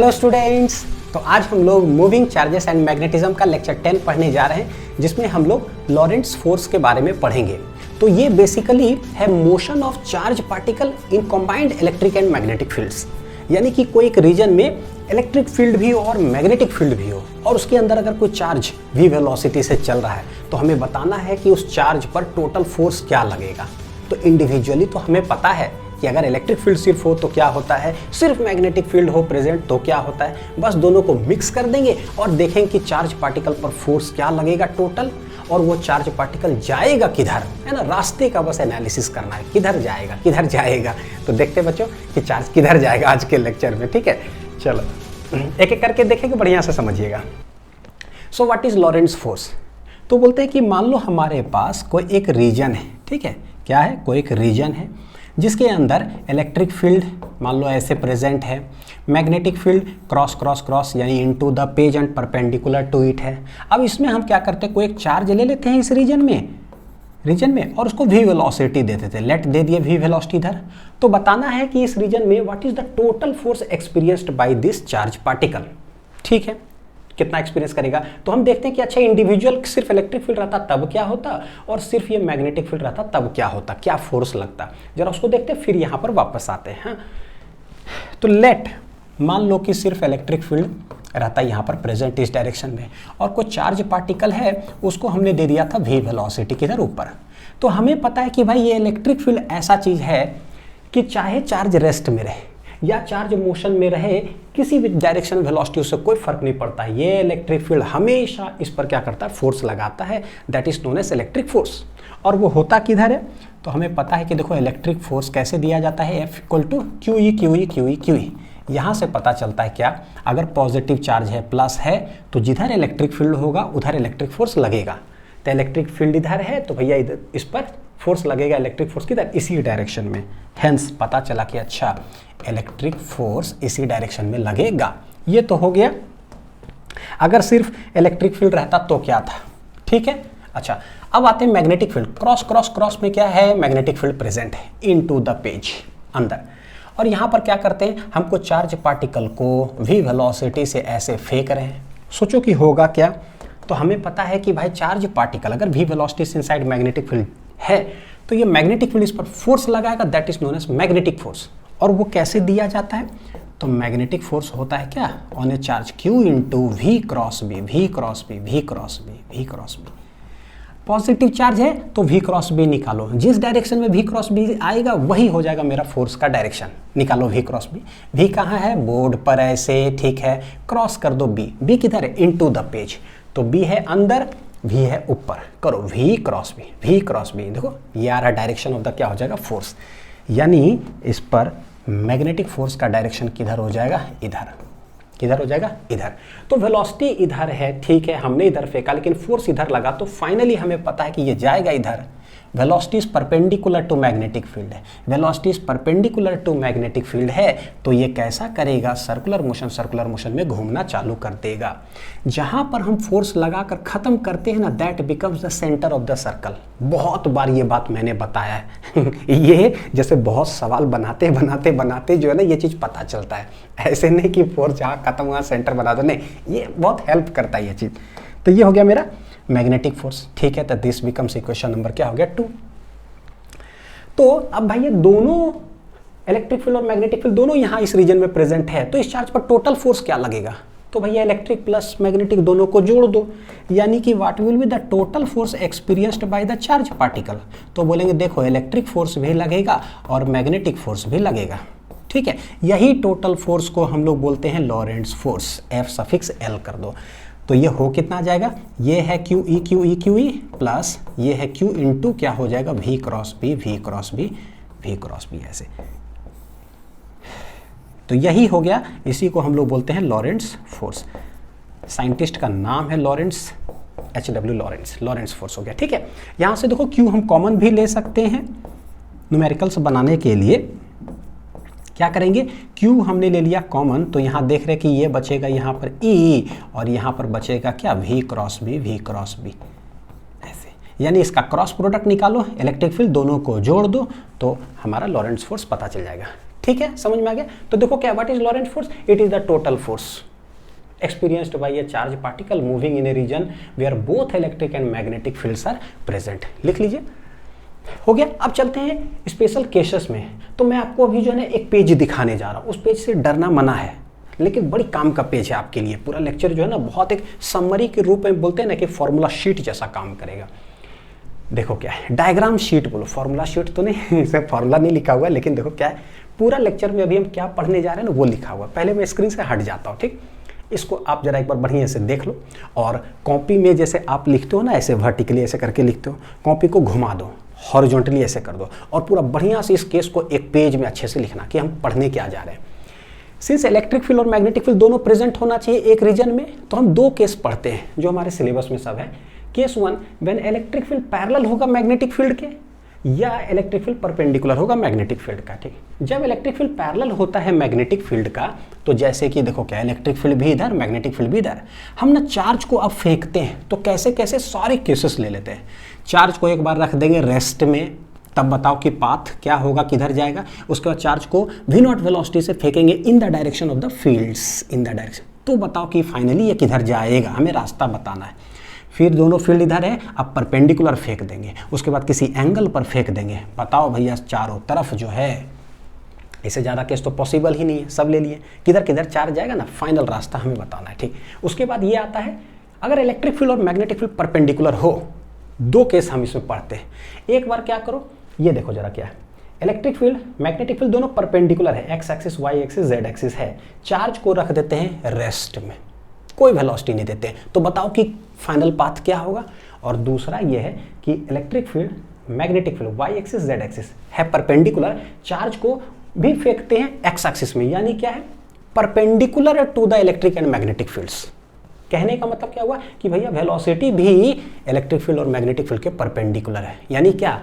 Hello students. तो आज हम लोग मूविंग चार्जेस एंड मैग्नेटिज्म का लेक्चर 10 पढ़ने जा रहे हैं, जिसमें हम लोग लॉरेंट्ज फोर्स के बारे में पढ़ेंगे। तो ये बेसिकली है motion of charge particle in combined electric and magnetic fields. यानी कि कोई एक रीजन में इलेक्ट्रिक फील्ड भी हो और मैग्नेटिक फील्ड भी हो, और उसके अंदर अगर कोई चार्ज v वेलोसिटी से चल रहा है तो हमें बताना है कि उस चार्ज पर टोटल फोर्स क्या लगेगा। तो इंडिविजुअली तो हमें पता है कि अगर इलेक्ट्रिक फील्ड सिर्फ हो तो क्या होता है, सिर्फ मैग्नेटिक फील्ड हो प्रेजेंट तो क्या होता है। बस दोनों को मिक्स कर देंगे और देखेंगे कि चार्ज पार्टिकल पर फोर्स क्या लगेगा टोटल, और वो चार्ज पार्टिकल जाएगा किधर, है ना। रास्ते का बस एनालिसिस करना है, किधर जाएगा किधर जाएगा। तो देखते बच्चों कि चार्ज किधर जाएगा आज के लेक्चर में, ठीक है। चलो एक एक करके देखेंगे, बढ़िया से समझिएगा। So what is Lorentz force. तो बोलते हैं कि मान लो हमारे पास कोई एक रीजन है, ठीक है। क्या है, कोई एक रीजन है जिसके अंदर इलेक्ट्रिक फील्ड मान लो ऐसे प्रेजेंट है, magnetic field cross cross cross यानी into the page and perpendicular to it है। अब इसमें हम क्या करते हैं, कोई एक चार्ज ले लेते हैं इस रीजन में और उसको v वेलोसिटी देते थे। लेट दे दिए v वेलोसिटी इधर। तो बताना है कि इस रीजन में what is the total force experienced by this charge particle, ठीक है। कितना एक्सपीरियंस करेगा। तो हम देखते हैं कि अच्छा इंडिविजुअल सिर्फ इलेक्ट्रिक फील्ड रहता तब क्या होता, और सिर्फ ये मैग्नेटिक फील्ड रहता तब क्या होता, क्या फोर्स लगता। जरा उसको देखते हैं, फिर यहाँ पर वापस आते हैं। तो लेट मान लो कि सिर्फ इलेक्ट्रिक फील्ड रहता है यहाँ पर प्रेजेंट इस डायरेक्शन में, और कोई चार्ज पार्टिकल है उसको हमने दे दिया था v वेलोसिटी किधर ऊपर। तो हमें पता है कि भाई ये इलेक्ट्रिक फील्ड ऐसा चीज है कि चाहे चार्ज रेस्ट में रहे या चार्ज मोशन में रहे, किसी भी डायरेक्शन वेलोसिटी उससे कोई फर्क नहीं पड़ता। ये इलेक्ट्रिक फील्ड हमेशा इस पर क्या करता है, फोर्स लगाता है। That is known as electric force. और वो होता किधर है, तो हमें पता है कि देखो इलेक्ट्रिक फोर्स कैसे दिया जाता है, F equal to QE QE QE QE। यहाँ से पता चलता है क्या, अगर पॉजिटिव चार्ज है प्लस है तो जिधर इलेक्ट्रिक फील्ड होगा उधर इलेक्ट्रिक फोर्स लगेगा। तो इलेक्ट्रिक फील्ड इधर है तो भैया इधर इस पर फोर्स लगेगा, इलेक्ट्रिक फोर्स किधर, इसी डायरेक्शन में। हेंस पता चला कि अच्छा इलेक्ट्रिक फोर्स इसी डायरेक्शन में लगेगा। ये तो हो गया अगर सिर्फ इलेक्ट्रिक फील्ड रहता तो क्या था, ठीक है। अच्छा अब आते हैं magnetic field. Cross cross cross में क्या है, मैग्नेटिक फील्ड प्रेजेंट है इनटू द पेज अंदर। और यहाँ पर क्या करते हैं, हमको चार्ज पार्टिकल को v वेलोसिटी से ऐसे फेंक रहे हैं। सोचो कि होगा क्या। तो हमें पता है कि भाई चार्ज पार्टिकल अगर v वेलोसिटी से इनसाइड मैग्नेटिक फील्ड है तो ये मैग्नेटिक फील्ड इस पर फोर्स लगाएगा, that is known as magnetic force. और वो कैसे दिया जाता है, तो मैग्नेटिक फोर्स होता है क्या, on a charge q into v cross b, v cross b, v cross b, v cross b. Positive charge है तो v क्रॉस बी निकालो, जिस डायरेक्शन में v क्रॉस बी आएगा वही हो जाएगा मेरा फोर्स का डायरेक्शन। निकालो v क्रॉस बी। v कहाँ है, बोर्ड पर ऐसे, ठीक है। क्रॉस कर दो b किधर है, इनटू द पेज। तो b है अंदर, v है ऊपर। करो v क्रॉस बी। देखो ये आ रहा डायरेक्शन ऑफ द क्या हो जाएगा, फोर्स। यानी इस पर मैग्नेटिक फोर्स का डायरेक्शन किधर हो जाएगा, इधर। किधर हो जाएगा, इधर। तो वेलोसिटी इधर है, ठीक है, हमने इधर फेंका लेकिन फोर्स इधर लगा, तो फाइनली हमें पता है कि ये जाएगा इधर। Velocity is perpendicular to magnetic field है, velocity is perpendicular to magnetic field है, तो ये कैसा करेगा, सर्कुलर मोशन में घूमना चालू कर देगा। जहां पर हम फोर्स लगाकर खत्म करते हैं ना, that becomes the centre of the circle. बहुत बार ये बात मैंने बताया है ये जैसे बहुत सवाल बनाते बनाते जो है ना, ये चीज पता चलता है। ऐसे नहीं कि फोर्स जहाँ खत्म हुआ सेंटर बना दो, नहीं, ये बहुत हेल्प करता है ये चीज। तो ये हो गया मेरा मैग्नेटिक फोर्स, ठीक है। तो दिस बिकम्स इक्वेशन नंबर क्या हो गया, 2। तो अब भाई ये दोनों इलेक्ट्रिक फील्ड और मैग्नेटिक फील्ड दोनों यहाँ इस रीजन में प्रेजेंट है, तो इस चार्ज पर टोटल फोर्स क्या लगेगा। तो भैया इलेक्ट्रिक प्लस मैग्नेटिक दोनों को जोड़ दो, यानी कि what will be the total force experienced by the charge particle. तो बोलेंगे देखो इलेक्ट्रिक फोर्स भी लगेगा और मैग्नेटिक फोर्स भी लगेगा, ठीक है। यही टोटल फोर्स को हम लोग बोलते हैं लॉरेंट्ज फोर्स, F सफिक्स L कर दो। तो ये हो कितना आ जाएगा, ये है QE QE QE प्लस ये है Q इंटू क्या हो जाएगा, V cross b, V cross b, V cross b, ऐसे। तो यही हो गया, इसी को हम लोग बोलते हैं लॉरेंट्ज फोर्स। साइंटिस्ट का नाम है लॉरेंट्ज, HW लॉरेंट्ज फोर्स हो गया, ठीक है। यहाँ से देखो Q हम कॉमन भी ले सकते हैं। न्यूमेरिकल्स बनाने के लिए क्या करेंगे, Q हमने ले लिया कॉमन, तो यहाँ देख रहे कि ये बचेगा यहाँ पर E और यहाँ पर बचेगा क्या, V क्रॉस बी, ऐसे। यानी इसका क्रॉस प्रोडक्ट निकालो, इलेक्ट्रिक फील्ड दोनों को जोड़ दो, तो हमारा लॉरेंट्ज फोर्स पता चल जाएगा, ठीक है, समझ में आ गया। तो देखो क्या, what is Laurent force? It is the total force experienced by a charge particle moving in a region where both electric and magnetic fields are present। लिख लीजिए, हो गया। अब चलते हैं स्पेशल केसेस में। तो मैं आपको अभी जो है ना एक पेज दिखाने जा रहा हूँ, उस पेज से डरना मना है, लेकिन बड़ी काम का पेज है आपके लिए। पूरा लेक्चर जो है ना बहुत एक समरी के रूप में बोलते हैं ना कि फॉर्मूला शीट जैसा काम करेगा। देखो क्या है, डायग्राम शीट बोलो, फॉर्मूला शीट तो नहीं, इसे फॉर्मूला नहीं लिखा हुआ है, लेकिन देखो क्या है, पूरा लेक्चर में अभी हम क्या पढ़ने जा रहे हैं ना वो लिखा हुआ है। पहले मैं स्क्रीन से हट जाता हूँ, ठीक। इसको आप जरा एक बार बढ़िया से देख लो, और कॉपी में जैसे आप लिखते हो ना, ऐसे वर्टिकली ऐसे करके लिखते हो, कॉपी को घुमा दो, हॉरिजॉन्टली ऐसे कर दो, और पूरा बढ़िया से इस केस को एक पेज में अच्छे से लिखना कि हम पढ़ने क्या जा रहे हैं। सिंस इलेक्ट्रिक फील्ड और मैग्नेटिक फील्ड दोनों प्रेजेंट होना चाहिए एक रीजन में, तो हम दो केस पढ़ते हैं जो हमारे सिलेबस में सब है। Case 1, when electric field parallel होगा मैग्नेटिक फील्ड के, या इलेक्ट्रिक फील्ड परपेंडिकुलर होगा मैग्नेटिक फील्ड का, ठीक। जब इलेक्ट्रिक फील्ड पैरेलल होता है मैग्नेटिक फील्ड का, तो जैसे कि देखो क्या, इलेक्ट्रिक फील्ड भी इधर, मैग्नेटिक फील्ड भी इधर, हम ना चार्ज को अब फेंकते हैं, तो कैसे कैसे सारे केसेस ले लेते हैं। चार्ज को एक बार रख देंगे रेस्ट में, तब बताओ कि पाथ क्या होगा, किधर जाएगा। उसके बाद चार्ज को v0 वेलोसिटी से फेंकेंगे in the direction of the fields, in the direction, तो बताओ कि फाइनली ये किधर जाएगा, हमें रास्ता बताना है। फिर दोनों फील्ड इधर है, अब परपेंडिकुलर फेंक देंगे, उसके बाद किसी एंगल पर फेंक देंगे, बताओ भैया चारों तरफ जो है। इससे ज़्यादा केस तो पॉसिबल ही नहीं है, सब ले लिए, किधर किधर चार्ज जाएगा ना, फाइनल रास्ता हमें बताना है, ठीक। उसके बाद ये आता है, अगर इलेक्ट्रिक फील्ड और मैग्नेटिक फील्ड परपेंडिकुलर हो, दो केस हम इसमें पढ़ते हैं। एक बार क्या करो, ये देखो जरा क्या है, इलेक्ट्रिक फील्ड मैग्नेटिक फील्ड दोनों परपेंडिकुलर है, x axis y axis z axis है, चार्ज को रख देते हैं रेस्ट में, कोई वेलोसिटी नहीं देते, तो बताओ कि फाइनल पाथ क्या होगा। और दूसरा ये है कि electric field magnetic field y axis z axis है परपेंडिकुलर, चार्ज को भी फेंकते हैं एक्स एक्सिस में, यानी क्या है, perpendicular to the electric and magnetic fields. कहने का मतलब क्या हुआ कि भैया वेलोसिटी भी इलेक्ट्रिक फील्ड और मैग्नेटिक फील्ड के परपेंडिकुलर है, यानी क्या,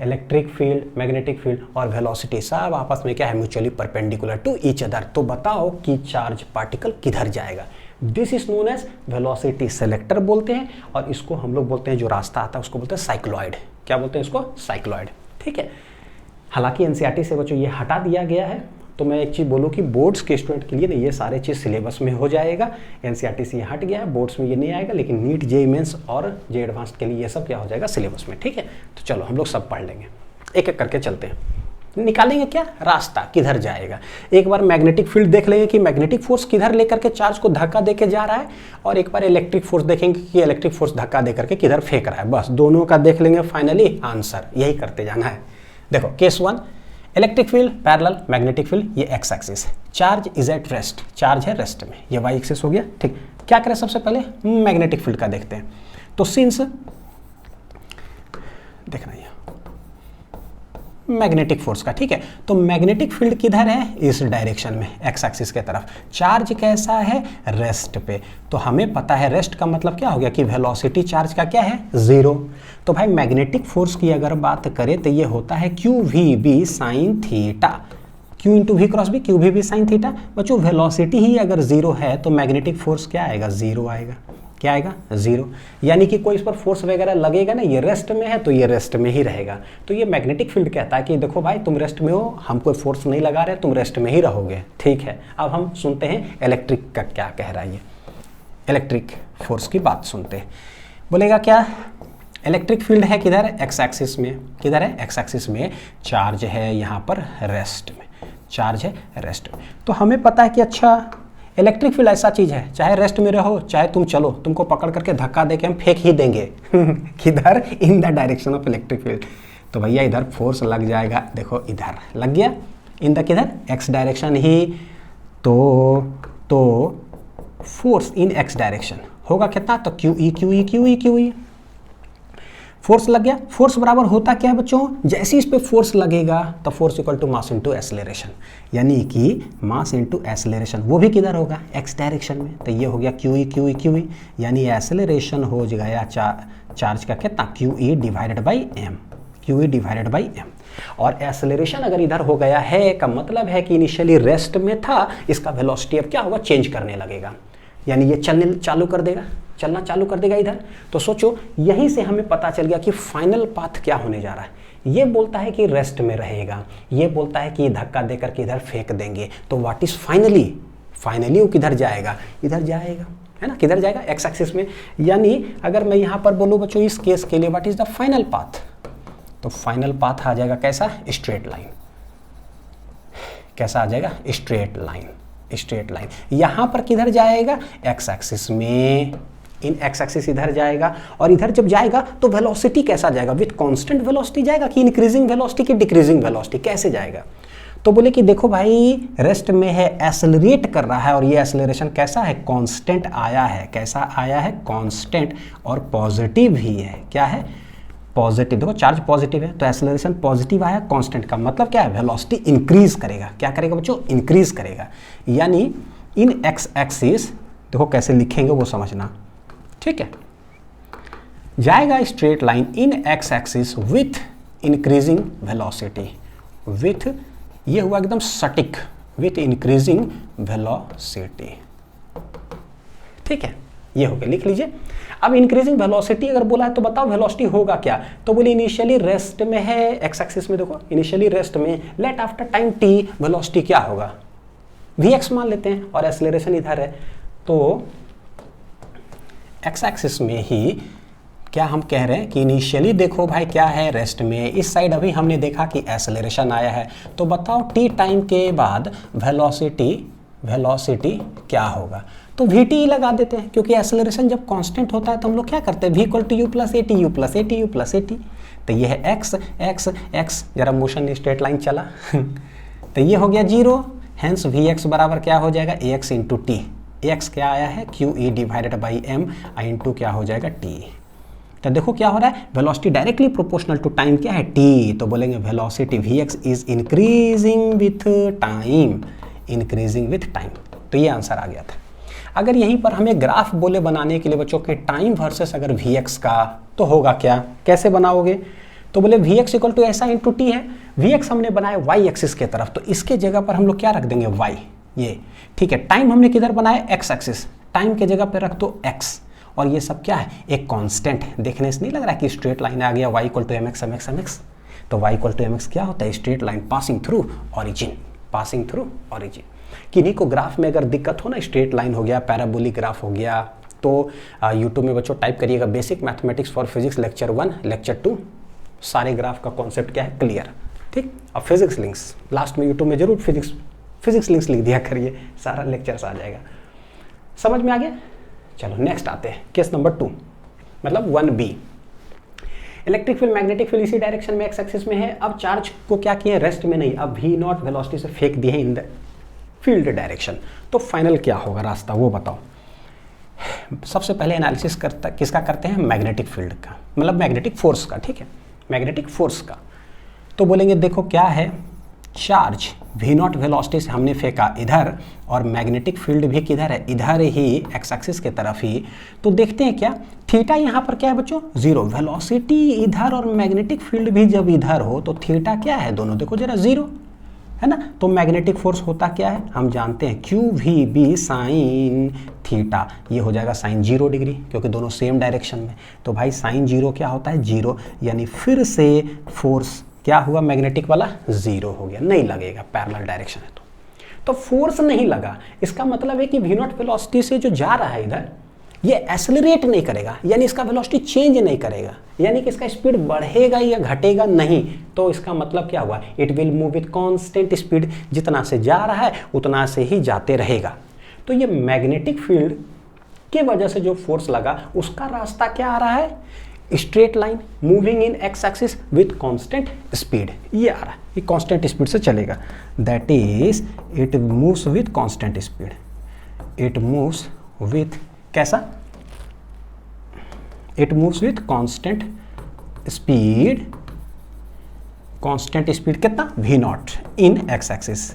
इलेक्ट्रिक फील्ड मैग्नेटिक फील्ड और वेलोसिटी सब आपस में क्या है, mutually perpendicular to each other. तो बताओ कि चार्ज पार्टिकल किधर जाएगा। This is known as velocity selector बोलते हैं, और इसको हम लोग बोलते हैं, जो रास्ता आता है उसको बोलते हैं साइक्लॉइड। क्या बोलते हैं इसको? साइक्लॉइड, ठीक है। हालांकि एनसीईआरटी से बच्चों ये हटा दिया गया है, तो मैं एक चीज़ बोलूँ कि बोर्ड्स के स्टूडेंट के लिए ना ये सारे चीज़ सिलेबस में हो जाएगा। एनसीईआरटी से ये हट गया है, बोर्ड्स में ये नहीं आएगा, लेकिन नीट जेईई मेंस और जे एडवांस्ड के लिए ये सब क्या हो जाएगा, सिलेबस में, ठीक है। तो चलो हम लोग सब पढ़ लेंगे, एक एक करके चलते हैं, निकालेंगे क्या रास्ता, किधर जाएगा। एक बार मैग्नेटिक फील्ड देख लेंगे कि मैग्नेटिक फोर्स किधर लेकर के चार्ज को धक्का देके जा रहा है, और एक बार इलेक्ट्रिक फोर्स देखेंगे कि इलेक्ट्रिक फोर्स धक्का देकर के किधर फेंक रहा है। बस दोनों का देख लेंगे, फाइनली आंसर यही करते जाना है। देखो case 1, electric field parallel magnetic field, ये एक्स एक्सिस है, charge is at rest, charge है रेस्ट में, ये वाई एक्सिस हो गया, ठीक। क्या करें सबसे पहले, मैग्नेटिक फील्ड का देखते हैं। तो सिंस देखना ये मैग्नेटिक फोर्स का, ठीक है, तो मैग्नेटिक फील्ड किधर है, इस डायरेक्शन में, एक्स एक्सिस के तरफ। चार्ज कैसा है, रेस्ट पे, तो हमें पता है रेस्ट का मतलब क्या हो गया कि वेलोसिटी चार्ज का क्या है, 0। तो भाई मैग्नेटिक फोर्स की अगर बात करें तो ये होता है q v b sine theta, q into we cross b, q v b sine theta. बच्चों वेलोसिटी ही अगर 0 है तो मैग्नेटिक फोर्स क्या आएगा, 0 आएगा। क्या आएगा, 0, यानी कि कोई इस पर फोर्स वगैरह लगेगा ना, ये रेस्ट में है तो ये रेस्ट में ही रहेगा। तो ये मैग्नेटिक फील्ड कहता है कि देखो भाई तुम रेस्ट में हो, हम कोई फोर्स नहीं लगा रहे, तुम रेस्ट में ही रहोगे, ठीक है। अब हम सुनते हैं इलेक्ट्रिक का क्या कह रहा है, ये इलेक्ट्रिक फोर्स की बात सुनते हैं। बोलेगा क्या, इलेक्ट्रिक फील्ड है किधर, एक्स एक्सिस में, किधर है, एक्स एक्सिस में, चार्ज है यहाँ पर रेस्ट में, चार्ज है रेस्ट में। तो हमें पता है कि अच्छा इलेक्ट्रिक फील्ड ऐसा चीज़ है, चाहे रेस्ट में रहो चाहे तुम चलो, तुमको पकड़ करके धक्का देके हम फेंक ही देंगे किधर, इन the direction of electric field. तो भैया इधर फोर्स लग जाएगा, देखो इधर लग गया, इन द किधर, एक्स डायरेक्शन ही, तो फोर्स इन एक्स डायरेक्शन होगा कितना, तो Q E Q E Q E Q E, force लग गया। फोर्स बराबर होता क्या है बच्चों, जैसे इस पे फोर्स लगेगा तो force equal to mass into acceleration, यानी कि मास इनटू एक्सेलरेशन, वो भी किधर होगा, एक्स डायरेक्शन में। तो ये हो गया Q E Q E Q e, यानी एक्सेलरेशन हो गया चार्ज का कितना, Q E divided by m, q E divided by m. और एक्सेलरेशन अगर इधर हो गया है का मतलब है कि इनिशियली रेस्ट में था, इसका वेलोसिटी अब क्या होगा, चेंज करने लगेगा, यानी ये चलने चालू कर देगा, चलना चालू कर देगा इधर। तो सोचो यहीं से हमें पता चल गया कि फाइनल पाथ क्या होने जा रहा है। ये बोलता है कि रेस्ट में रहेगा, ये बोलता है कि धक्का देकर के इधर फेंक देंगे। तो व्हाट इज फाइनली, फाइनली वो किधर जाएगा, इधर जाएगा, है ना, किधर जाएगा, एक्स एक्सिस में। यानी अगर मैं यहाँ पर बोलूँ बच्चों इस केस के लिए what is the final path, तो फाइनल पाथ आ जाएगा कैसा, स्ट्रेट लाइन। कैसा आ जाएगा, स्ट्रेट लाइन, स्ट्रेट लाइन। यहाँ पर किधर जाएगा, एक्स एक्सिस में, इन एक्स एक्सिस इधर जाएगा, और इधर जब जाएगा तो वेलोसिटी कैसा जाएगा, विथ कांस्टेंट वेलोसिटी जाएगा कि इंक्रीजिंग वेलोसिटी की डिक्रीजिंग वेलोसिटी, कैसे जाएगा। तो बोले कि देखो भाई रेस्ट में है, एक्सेलरेट कर रहा है, और ये एक्सेलरेशन कैसा है, कांस्टेंट आया है। कैसा आया है, कांस्टेंट, और पॉजिटिव ही है। क्या है, पॉजिटिव। देखो चार्ज पॉजिटिव है तो एक्सेलरेशन पॉजिटिव आया, कांस्टेंट का मतलब क्या है, वेलोसिटी इंक्रीज करेगा। क्या करेगा बच्चों, इंक्रीज करेगा। यानी इन एक्स एक्सिस, देखो कैसे लिखेंगे वो समझना, ठीक है, जाएगा straight line in X axis with increasing velocity, with, ये हुआ एकदम सटीक, विथ इंक्रीजिंग वेलोसिटी, ठीक है, ये हो गया, लिख लीजिए। अब इंक्रीजिंग वेलोसिटी अगर बोला है तो बताओ वेलोसिटी होगा क्या, तो बोले इनिशियली रेस्ट में है, एक्स एक्सिस में देखो इनिशियली रेस्ट में, let after time t velocity क्या होगा, vx मान लेते हैं, और एक्सेलरेशन इधर है, तो एक्स एक्सिस में ही क्या हम कह रहे हैं कि इनिशियली देखो भाई क्या है, रेस्ट में, इस साइड अभी हमने देखा कि एक्सेलरेशन आया है, तो बताओ टी टाइम के बाद वेलोसिटी क्या होगा, तो vt लगा देते हैं, क्योंकि एक्सेलरेशन जब कांस्टेंट होता है तो हम लोग क्या करते हैं, v equal to you plus A t, u plus A t, u plus A T. तो ये है x x x, जरा मोशन स्ट्रेट लाइन चला तो ये हो गया 0, हेंस vx बराबर क्या हो जाएगा, ax इंटू टी, ax क्या आया है, QE divided by m, into क्या हो जाएगा t। तो देखो क्या हो रहा है, velocity directly proportional to time क्या है, t, तो बोलेंगे velocity vx is increasing with time, increasing with time. तो ये आंसर आ गया था। अगर यहीं पर हमें ग्राफ बोले बनाने के लिए बच्चों के टाइम वर्सेस अगर vx का, तो होगा क्या, कैसे बनाओगे, तो बोले vx इक्वल टू ऐसा इंटू टी है, vx हमने बनाया y एक्सिस के तरफ, तो इसके जगह पर हम लोग क्या रख देंगे, y, ये ठीक है। टाइम हमने किधर बनाया, x एक्सिस, टाइम के जगह पर रख दो x, और ये सब क्या है, एक कांस्टेंट। देखने से नहीं लग रहा कि स्ट्रेट लाइन आ गया, y equal to mx mx mx, तो y इक्वल टू mx क्या होता है, straight line passing through origin, passing through origin. किन्हीं को ग्राफ में अगर दिक्कत हो ना, स्ट्रेट लाइन हो गया, पैराबोलिक ग्राफ हो गया, तो यूट्यूब में बच्चों टाइप करिएगा basic mathematics for physics lecture 1 lecture 2, सारे ग्राफ का कॉन्सेप्ट क्या है क्लियर, ठीक। अब फिजिक्स लिंक्स लास्ट में यूट्यूब में जरूर फिजिक्स लिंक्स लिख दिया करिए, सारा लेक्चर्स आ जाएगा। समझ में आ गया। चलो नेक्स्ट आते हैं, केस नंबर 2, मतलब 1b। Electric field magnetic field इसी डायरेक्शन में एक्स एक्सिस में है। अब चार्ज को क्या किए, रेस्ट में नहीं, अब v नॉट वेलोसिटी से फेंक दिए इन द फील्ड डायरेक्शन। तो फाइनल क्या होगा रास्ता वो बताओ। सबसे पहले एनालिसिस किसका करते हैं, मैग्नेटिक फील्ड का, मतलब मैग्नेटिक फोर्स का, ठीक है, मैग्नेटिक फोर्स का। तो बोलेंगे देखो क्या है, चार्ज v नॉट वेलोसिटी से हमने फेंका इधर, और मैग्नेटिक फील्ड भी किधर है, इधर ही, एक्स एक्सिस के तरफ ही। तो देखते हैं क्या, थीटा यहाँ पर क्या है बच्चों, 0, वेलोसिटी इधर और मैग्नेटिक फील्ड भी जब इधर हो तो थीटा क्या है, दोनों देखो जरा 0 है ना। तो मैग्नेटिक फोर्स होता क्या है, हम जानते हैं QVB साइन थीटा, ये हो जाएगा साइन 0 डिग्री, क्योंकि दोनों सेम डायरेक्शन में। तो भाई साइन 0 क्या होता है, 0, यानी फिर से फोर्स क्या हुआ, मैग्नेटिक वाला 0 हो गया, नहीं लगेगा, पैरेलल डायरेक्शन है तो फोर्स नहीं लगा। इसका मतलब है कि v नॉट वेलोसिटी से जो जा रहा है इधर, ये एक्सेलरेट नहीं करेगा, यानी इसका वेलोसिटी चेंज नहीं करेगा, यानी कि इसका स्पीड बढ़ेगा या घटेगा नहीं। तो इसका मतलब क्या हुआ, it will move with constant speed, जितना से जा रहा है उतना से ही जाते रहेगा। तो ये मैग्नेटिक फील्ड की वजह से जो फोर्स लगा उसका रास्ता क्या आ रहा है, straight line moving in X axis with constant speed, ये आ रहा है, ये कांस्टेंट स्पीड से चलेगा, that is it moves with constant speed, it moves with कैसा, it moves with constant speed, constant speed कितना, v not in X axis.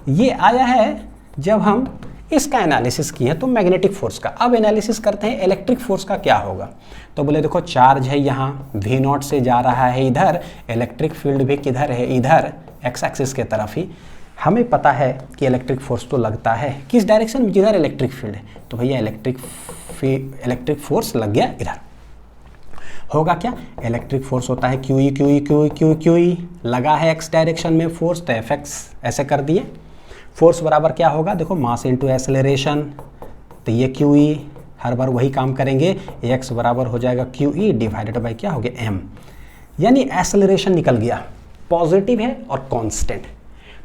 ये आया है जब हम इसका एनालिसिस किए तो मैग्नेटिक फोर्स का। अब एनालिसिस करते हैं इलेक्ट्रिक फोर्स का क्या होगा। तो बोले देखो चार्ज है यहाँ, v नॉट से जा रहा है इधर, इलेक्ट्रिक फील्ड भी किधर है, इधर एक्स एक्सिस के तरफ ही। हमें पता है कि इलेक्ट्रिक फोर्स तो लगता है किस डायरेक्शन में, जिधर इलेक्ट्रिक फील्ड है, तो भैया इलेक्ट्रिक फोर्स लग गया इधर। होगा क्या, इलेक्ट्रिक फोर्स होता है Q E Q E Q E Q Q E, लगा है एक्स डायरेक्शन में फोर्स तो एफ एक्स ऐसे कर दिए। फोर्स बराबर क्या होगा, देखो मास इंटू एक्सेलरेशन, तो ये क्यू ई हर बार वही काम करेंगे, एक्स बराबर हो जाएगा क्यू ई डिवाइडेड बाई क्या हो गया एम, यानी एक्सेलरेशन निकल गया, पॉजिटिव है और कांस्टेंट।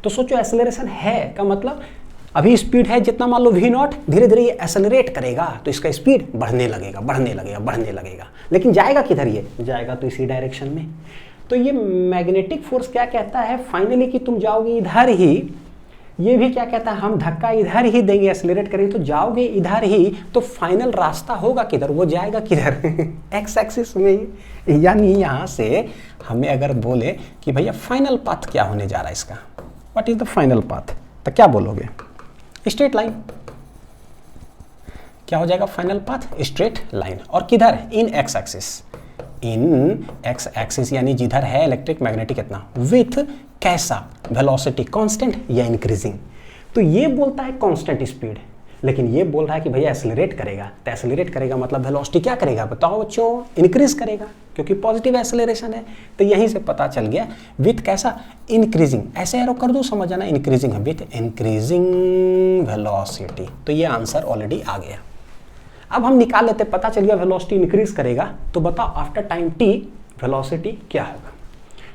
तो सोचो एक्सेलरेशन है का मतलब अभी स्पीड है जितना, मान लो वी नॉट, धीरे धीरे ये एक्सेलरेट करेगा तो इसका स्पीड बढ़ने लगेगा बढ़ने लगेगा बढ़ने लगेगा, लेकिन जाएगा किधर, ये जाएगा तो इसी डायरेक्शन में। तो ये मैग्नेटिक फोर्स क्या कहता है फाइनली कि तुम जाओगे इधर ही, ये भी क्या कहता है हम धक्का इधर ही देंगे, एक्सेलरेट करेंगे तो जाओगे इधर ही, तो फाइनल रास्ता होगा किधर, वो जाएगा किधर एक्स एक्सिस में। यानी यहाँ से हमें अगर बोले कि भैया फाइनल पाथ क्या होने जा रहा है इसका, what is the final path, तो क्या बोलोगे, स्ट्रेट लाइन। क्या हो जाएगा फाइनल पाथ, स्ट्रेट लाइन, और किधर, इन एक्स एक्सिस, इन एक्स एक्सिस यानी जिधर है इलेक्ट्रिक मैग्नेटिक कितना, विथ कैसा, वेलोसिटी कांस्टेंट या इंक्रीजिंग। तो ये बोलता है कांस्टेंट स्पीड, लेकिन ये बोल रहा है कि भैया एक्सेलरेट करेगा, तो एक्सेलरेट करेगा मतलब वेलोसिटी क्या करेगा बताओ बच्चों, इंक्रीज करेगा, क्योंकि पॉजिटिव एक्सेलरेशन है। तो यहीं से पता चल गया विथ कैसा, इंक्रीजिंग, ऐसे एरो कर दो समझ जाना, इंक्रीजिंग है, विथ इंक्रीजिंग वेलोसिटी। तो ये आंसर ऑलरेडी आ गया। अब हम निकाल लेते, पता चल गया वेलोसिटी इंक्रीज करेगा, तो बताओ आफ्टर टाइम टी वेलोसिटी क्या होगा।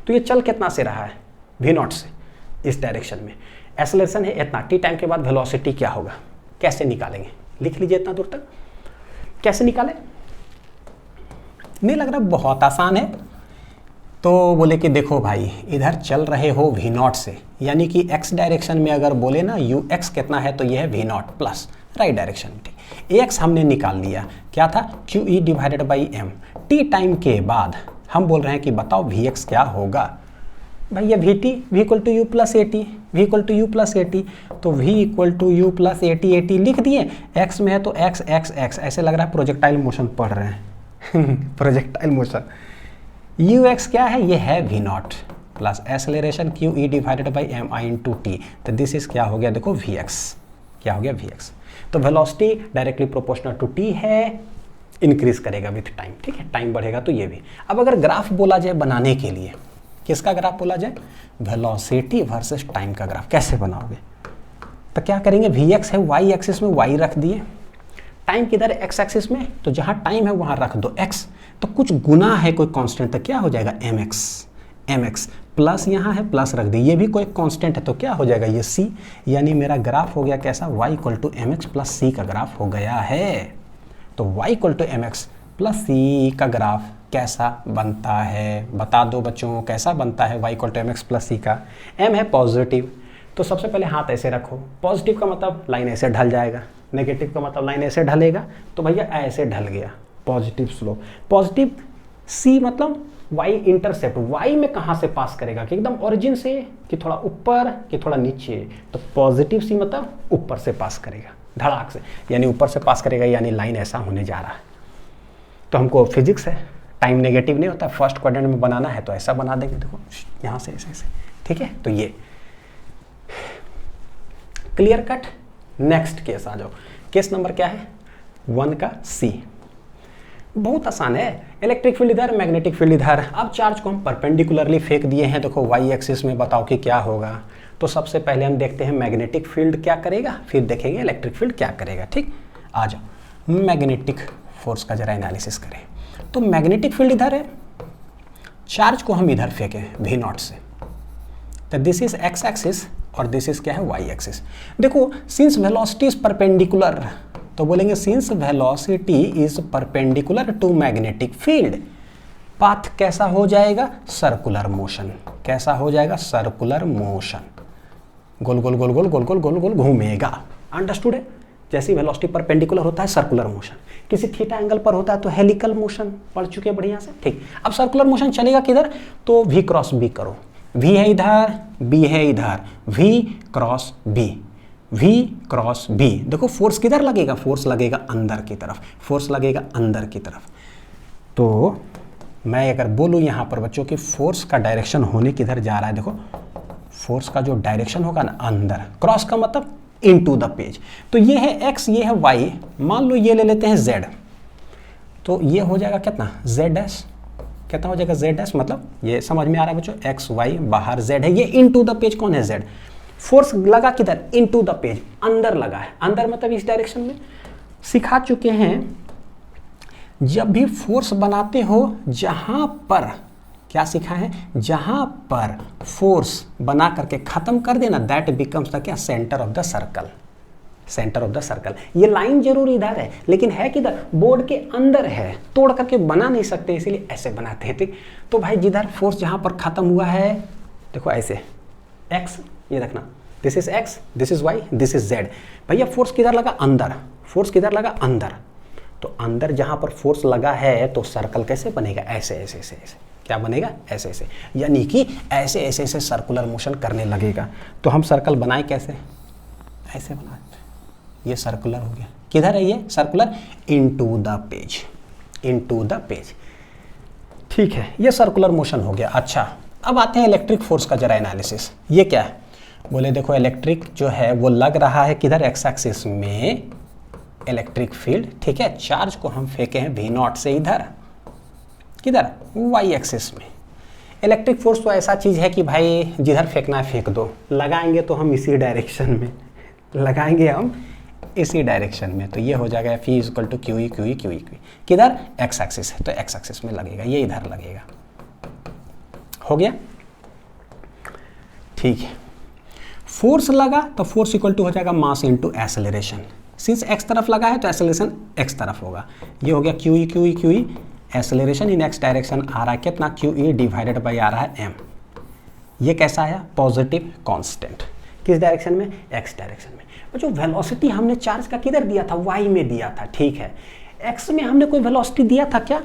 तो ये चल कितना से रहा है, वी नॉट से इस डायरेक्शन में, एक्सेलरेशन है इतना, टी टाइम के बाद वेलोसिटी क्या होगा, कैसे निकालेंगे, लिख लीजिए इतना दूर तक, कैसे निकालें, नहीं लग रहा बहुत आसान है। तो बोले कि देखो भाई इधर चल रहे हो वी नॉट से, यानी कि एक्स डायरेक्शन में अगर बोले ना यू एक्स कितना है, तो ये है v not plus right direction में, ठीक, एक्स हमने निकाल लिया, क्या था q E divided by m. T time के बाद हम बोल रहे हैं कि बताओ वी एक्स क्या होगा, भाई ये V T V equal to you plus A T, V equal to you plus A T, तो V equal to you plus A T लिख दिए, एक्स में है तो एक्स एक्स एक्स, ऐसे लग रहा है प्रोजेक्टाइल मोशन पढ़ रहे हैं प्रोजेक्टाइल मोशन। यू एक्स क्या है, ये है v not plus acceleration q E divided by m I into t, तो दिस इज क्या हो गया देखो वी एक्स, क्या हो गया वी एक्स। तो velocity directly proportional to t है, इंक्रीज करेगा विथ टाइम, ठीक है, टाइम बढ़ेगा तो ये भी। अब अगर ग्राफ बोला जाए बनाने के लिए, किसका ग्राफ बोला जाए, वेलोसिटी वर्सेस टाइम का ग्राफ, कैसे बनाओगे, तो क्या करेंगे, वी एक्स है वाई एक्सिस में, वाई रख दिए, टाइम किधर है एक्स एक्सिस में, तो जहाँ टाइम है वहाँ रख दो एक्स, तो कुछ गुना है कोई कांस्टेंट, तो क्या हो जाएगा एम एक्स प्लस यहाँ है प्लस रख दिए, ये भी कोई कांस्टेंट है तो क्या हो जाएगा ये सी, यानी मेरा ग्राफ हो गया कैसा, y equal to M X plus C का ग्राफ हो गया है। तो y equal to M X plus C का ग्राफ कैसा बनता है, बता दो बच्चों कैसा बनता है y equal to M X plus C का, m है पॉजिटिव, तो सबसे पहले हाथ ऐसे रखो, पॉजिटिव का मतलब लाइन ऐसे ढल जाएगा, नेगेटिव का मतलब लाइन ऐसे ढलेगा, तो भैया ऐसे ढल गया पॉजिटिव स्लोप, पॉजिटिव सी मतलब y इंटरसेप्ट, y में कहाँ से पास करेगा कि एकदम ओरिजिन से कि थोड़ा ऊपर कि थोड़ा नीचे, तो पॉजिटिव सी मतलब ऊपर से पास करेगा धड़ाक से, यानी ऊपर से पास करेगा, यानी लाइन ऐसा होने जा रहा है। तो हमको फिजिक्स है, टाइम नेगेटिव नहीं होता, फर्स्ट क्वाड्रेंट में बनाना है तो ऐसा बना देंगे, देखो यहाँ से ऐसे ऐसे, ठीक है। तो ये क्लियर कट। नेक्स्ट केस आ जाओ, केस नंबर क्या है 1 का सी, बहुत आसान है, इलेक्ट्रिक फील्ड इधर मैग्नेटिक फील्ड इधर, अब चार्ज को हम परपेंडिकुलरली फेंक दिए हैं, देखो वाई एक्सिस में, बताओ कि क्या होगा। तो सबसे पहले हम देखते हैं मैग्नेटिक फील्ड क्या करेगा, फिर देखेंगे इलेक्ट्रिक फील्ड क्या करेगा, ठीक। आ जाओ मैग्नेटिक फोर्स का जरा एनालिसिस करें। तो मैग्नेटिक फील्ड इधर है, चार्ज को हम इधर फेंके वी नॉट से, तो दिस इज एक्स एक्सिस और दिस इज क्या है वाई एक्सिस। देखो सिंस वेलोसिटी इज परपेंडिकुलर, तो बोलेंगे since velocity is perpendicular to magnetic field, path कैसा हो जाएगा, सर्कुलर मोशन, कैसा हो जाएगा सर्कुलर मोशन, गोल गोल गोल गोल गोल गोल गोल गोल घूमेगा, अंडरस्टूड है। जैसे वेलोसिटी परपेंडिकुलर होता है सर्कुलर मोशन, किसी थीटा एंगल पर होता है तो हेलिकल मोशन, पढ़ चुके हैं बढ़िया से, ठीक। अब सर्कुलर मोशन चलेगा किधर, तो वी क्रॉस बी करो, वी है इधर बी है इधर, v cross B, we cross b, देखो फोर्स किधर लगेगा, फोर्स लगेगा अंदर की तरफ, फोर्स लगेगा अंदर की तरफ। तो मैं अगर बोलूँ यहाँ पर बच्चों की फोर्स का डायरेक्शन होने किधर जा रहा है, देखो फोर्स का जो डायरेक्शन होगा ना अंदर, क्रॉस का मतलब इनटू द पेज, तो ये है x ये है y, मान लो ये ले लेते हैं z, तो ये हो जाएगा कितना z डैश कितना हो जाएगा z डैश, मतलब ये समझ में आ रहा है बच्चों, x y बाहर z है, ये इनटू द पेज कौन है z, फोर्स लगा किधर, इनटू द पेज, अंदर लगा है, अंदर मतलब इस डायरेक्शन में। सिखा चुके हैं जब भी फोर्स बनाते हो जहां पर, क्या सीखा है, जहां पर फोर्स बना करके खत्म कर देना, दैट बिकम्स द क्या, centre of the circle, centre of the circle. ये लाइन जरूर इधर है लेकिन है किधर, बोर्ड के अंदर है, तोड़ करके बना नहीं सकते इसीलिए ऐसे बनाते हैं, ठीक। तो भाई जिधर फोर्स जहां पर खत्म हुआ है, देखो ऐसे x, ये रखना, this is x, this is y, this is z। भैया फोर्स किधर लगा, अंदर, फोर्स किधर लगा, अंदर। तो अंदर जहां पर फोर्स लगा है तो सर्कल कैसे बनेगा, ऐसे ऐसे ऐसे ऐसे, क्या बनेगा, ऐसे ऐसे, यानी कि ऐसे ऐसे ऐसे सर्कुलर मोशन करने लगेगा। तो हम सर्कल बनाए कैसे, ऐसे बनाते, ये सर्कुलर हो गया, किधर है ये circular, into the page, into the page, ठीक है, ये सर्कुलर मोशन हो गया। अच्छा अब आते हैं इलेक्ट्रिक फोर्स का जरा एनालिसिस। ये क्या है, बोले देखो इलेक्ट्रिक जो है वो लग रहा है किधर, एक्स एक्सिस में इलेक्ट्रिक फील्ड, ठीक है। चार्ज को हम फेंके हैं V0 से इधर, किधर, वाई एक्सिस में। इलेक्ट्रिक फोर्स तो ऐसा चीज़ है कि भाई जिधर फेंकना है फेंक दो, लगाएंगे तो हम इसी डायरेक्शन में लगाएंगे, हम इसी डायरेक्शन में। तो ये हो जाएगा F equal to q E Q E Q e, किधर, एक्स एक्सिस है तो एक्स एक्सिस में लगेगा, ये इधर लगेगा, हो गया, ठीक है। फोर्स लगा तो फोर्स इक्वल टू हो जाएगा मास इनटू एक्सेलरेशन, सिंस एक्स तरफ लगा है तो एक्सेलरेशन एक्स तरफ होगा, ये हो गया Q E Q E Q E, acceleration in X direction आ रहा है कितना, क्यू ई डिवाइडेड बाई आ रहा है m। ये कैसा आया, पॉजिटिव कांस्टेंट, किस डायरेक्शन में, एक्स डायरेक्शन में। जो वेलोसिटी हमने चार्ज का किधर दिया था, y में दिया था, ठीक है। x में हमने कोई वेलोसिटी दिया था क्या,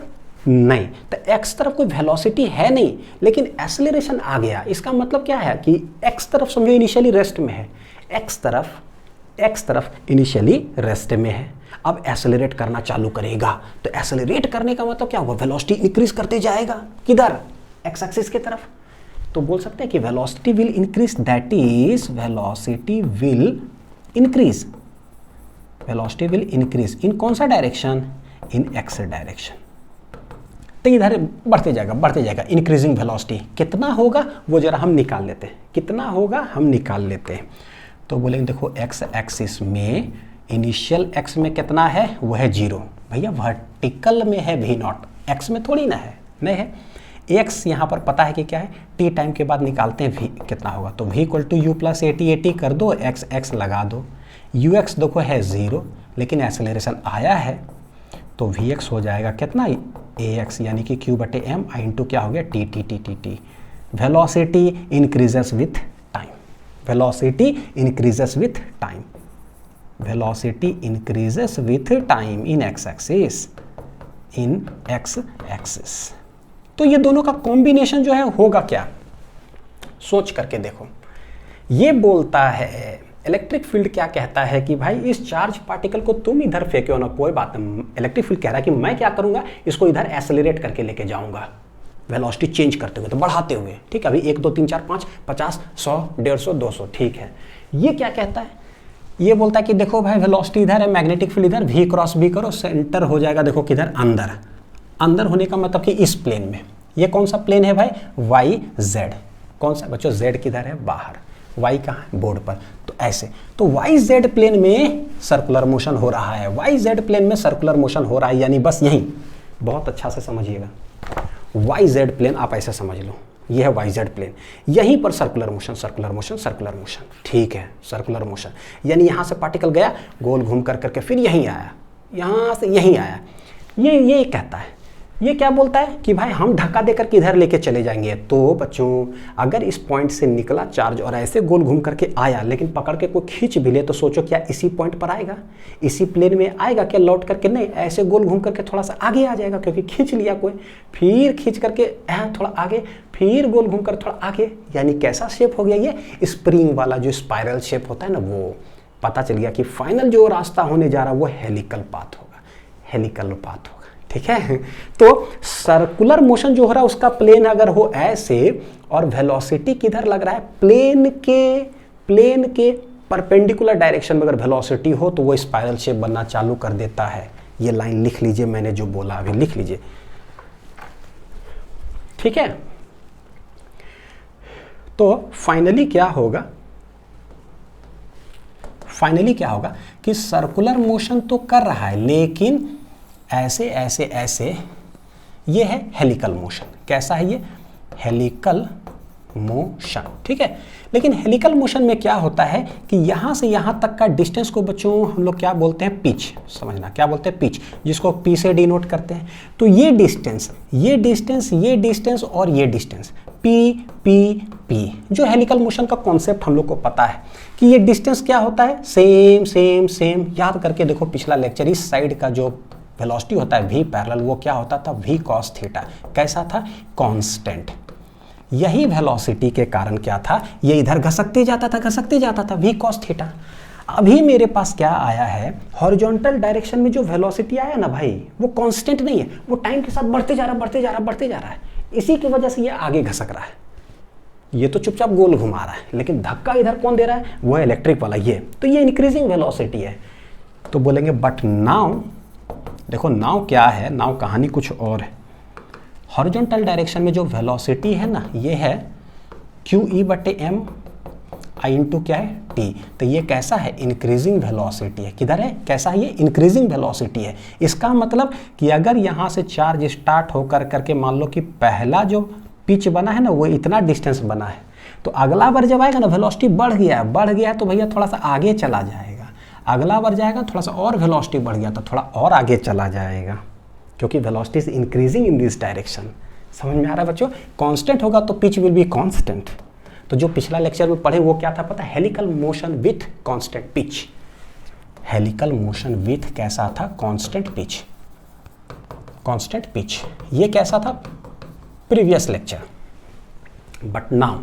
नहीं, तो x तरफ कोई वेलोसिटी है नहीं, लेकिन एक्सेलरेशन आ गया। इसका मतलब क्या है कि x तरफ समझो इनिशियली रेस्ट में है, x तरफ इनिशियली रेस्ट में है, अब एक्सेलरेट करना चालू करेगा, तो एक्सेलरेट करने का मतलब क्या हुआ, वेलोसिटी इंक्रीज करते जाएगा, किधर, एक्स एक्सिस की तरफ। तो बोल सकते हैं कि velocity will increase, that is velocity will increase, velocity will increase in कौन सा डायरेक्शन, इन एक्स डायरेक्शन। तो इधर बढ़ते जाएगा इंक्रीजिंग वेलोसिटी, कितना होगा वो जरा हम निकाल लेते हैं, कितना होगा हम निकाल लेते हैं। तो बोलेंगे देखो एक्स एक्सिस में इनिशियल एक्स में कितना है, वो है 0, भैया वर्टिकल में है V0, एक्स में थोड़ी ना है, नहीं है। एक्स यहाँ पर पता है कि क्या है, टी टाइम के बाद निकालते हैं v कितना होगा, तो v equal to you plus a t कर दो, एक्स एक्स लगा दो, यू एक्स देखो है 0 लेकिन एक्सेलरेशन आया है, तो वी एक्स हो जाएगा कितना, ए एक्स यानी कि क्यू बटे एम आई इंटू क्या हो गया, T T T T T. Velocity increases with time, velocity increases with time, velocity increases with time in X axis, in X axis. तो ये दोनों का कॉम्बिनेशन जो है होगा क्या, सोच करके देखो। ये बोलता है इलेक्ट्रिक फील्ड क्या कहता है कि भाई इस चार्ज पार्टिकल को तुम इधर फेंके हो ना, कोई बात नहीं, इलेक्ट्रिक फील्ड कह रहा है कि मैं क्या करूंगा, इसको इधर एक्सेलरेट करके लेके जाऊंगा, वेलोसिटी चेंज करते हुए, तो बढ़ाते हुए, ठीक है। अभी 1 2 3 4 5 50 100 150 200, ठीक है। ये क्या कहता है, ये बोलता है कि देखो भाई वेलोसिटी इधर है, मैग्नेटिक फील्ड इधर, v क्रॉस b करो, सेंटर हो जाएगा देखो किधर, अंदर। अंदर होने का मतलब कि इस प्लेन में, ये कौन सा प्लेन है भाई, वाई जेड, कौन सा बच्चों, जेड किधर है, बाहर, वाई कहाँ है, बोर्ड पर, तो ऐसे। तो वाई जेड प्लेन में सर्कुलर मोशन हो रहा है, वाई जेड प्लेन में सर्कुलर मोशन हो रहा है, यानी बस यही, बहुत अच्छा से समझिएगा, वाई जेड प्लेन आप ऐसे समझ लो, ये है वाई जेड प्लेन, यहीं पर circular motion circular motion circular motion, ठीक है, सर्कुलर मोशन, यानी यहाँ से पार्टिकल गया गोल घूम कर करके फिर यहीं आया, यहाँ से यहीं आया। ये कहता है, ये क्या बोलता है कि भाई हम धक्का देकर किधर लेके चले जाएंगे। तो बच्चों अगर इस पॉइंट से निकला चार्ज और ऐसे गोल घूम करके आया, लेकिन पकड़ के कोई खींच भी ले, तो सोचो क्या इसी पॉइंट पर आएगा, इसी प्लेन में आएगा क्या लौट करके, नहीं, ऐसे गोल घूम करके थोड़ा सा आगे आ जाएगा, क्योंकि खींच लिया कोई, फिर खींच करके थोड़ा आगे, फिर गोल घूम कर थोड़ा आगे, यानी कैसा शेप हो गया, ये स्प्रिंग वाला जो स्पाइरल शेप होता है ना, वो पता चल गया कि फाइनल जो रास्ता होने जा रहा है वो हेलिकल पाथ होगा, हेलिकल पाथ होगा, ठीक है। तो सर्कुलर मोशन जो हो रहा है उसका प्लेन अगर हो ऐसे, और वेलोसिटी किधर लग रहा है, प्लेन के परपेंडिकुलर डायरेक्शन में अगर वेलोसिटी हो तो वो स्पाइरल शेप बनना चालू कर देता है। ये लाइन लिख लीजिए, मैंने जो बोला अभी लिख लीजिए, ठीक है। तो फाइनली क्या होगा, कि सर्कुलर मोशन तो कर रहा है, लेकिन ऐसे ऐसे ऐसे, ये है हेलिकल मोशन। कैसा है ये? हेलिकल मोशन, ठीक है। लेकिन हेलिकल मोशन में क्या होता है कि यहां से यहां तक का डिस्टेंस को बच्चों हम लोग क्या बोलते हैं? पिच। समझना, क्या बोलते हैं? पिच, जिसको पी से डिनोट करते हैं। तो ये डिस्टेंस, ये डिस्टेंस, ये डिस्टेंस और ये डिस्टेंस, पी पी पी, जो हेलिकल मोशन का कॉन्सेप्ट हम लोग को पता है कि ये डिस्टेंस क्या होता है? Same same same. याद करके देखो पिछला लेक्चर, इस साइड का जो वेलोसिटी होता है v पैरेलल, वो क्या होता था? v cos theta. कैसा था? कांस्टेंट। यही वेलोसिटी के कारण क्या था? ये इधर घसकते जाता था v cos थीटा। अभी मेरे पास क्या आया है? हॉरिजॉन्टल डायरेक्शन में जो वेलोसिटी आया ना भाई, वो कांस्टेंट नहीं है, वो टाइम के साथ बढ़ते जा रहा है। इसी की वजह से ये आगे घसक रहा है। ये तो चुपचाप गोल घुमा रहा है, लेकिन धक्का इधर कौन दे रहा है? वो है इलेक्ट्रिक वाला, ये। तो ये इंक्रीजिंग वेलोसिटी है। तो बोलेंगे बट नाउ, देखो नाउ क्या है? नाउ कहानी कुछ और है। हॉरिजॉन्टल डायरेक्शन में जो वेलोसिटी है ना, ये है QE/m I इंटू क्या है? T। तो ये कैसा है? इंक्रीजिंग वेलोसिटी है। किधर है? कैसा है ये? इंक्रीजिंग वेलोसिटी है। इसका मतलब कि अगर यहाँ से चार्ज स्टार्ट होकर करके मान लो कि पहला जो पिच बना है ना, वो इतना डिस्टेंस बना है, तो अगला बार जब आएगा ना, वेलोसिटी बढ़ गया तो भैया थोड़ा सा आगे चला जाएगा। अगला बार जाएगा थोड़ा सा और वेलोसिटी बढ़ गया तो थोड़ा और आगे चला जाएगा, क्योंकि velocity is increasing in this direction. समझ में आ रहा है बच्चों? कांस्टेंट होगा तो पिच विल बी कांस्टेंट। तो जो पिछला लेक्चर में पढ़े वो क्या था पता? Helical motion with constant pitch. Helical motion with कैसा था? Constant pitch. ये कैसा था? Previous lecture. बट नाउ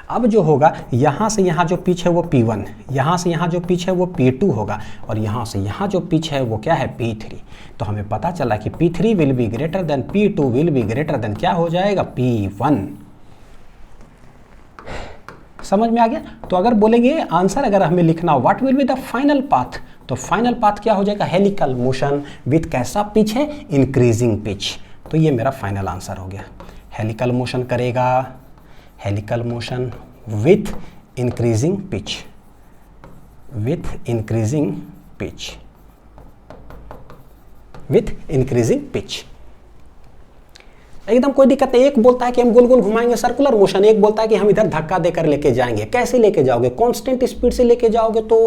अब जो होगा, यहाँ से यहाँ जो पिच है वो P1, यहाँ से यहाँ जो पिच है वो P2 होगा, और यहाँ से यहाँ जो पिच है वो क्या है? P3। तो हमें पता चला कि P3 will be greater than P2 will be greater than क्या हो जाएगा? P1। समझ में आ गया? तो अगर बोलेंगे आंसर अगर हमें लिखना, what will be the final path, तो फाइनल पाथ क्या हो जाएगा? हेलिकल मोशन विथ कैसा पिच है? Increasing pitch. तो ये मेरा फाइनल आंसर हो गया। हेलिकल मोशन करेगा, helical motion with increasing pitch, with increasing pitch. एकदम कोई दिक्कत नहीं। एक बोलता है कि हम गोल गोल घुमाएंगे सर्कुलर मोशन, एक बोलता है कि हम इधर धक्का देकर लेके जाएंगे। कैसे लेके जाओगे? कांस्टेंट स्पीड से लेके जाओगे तो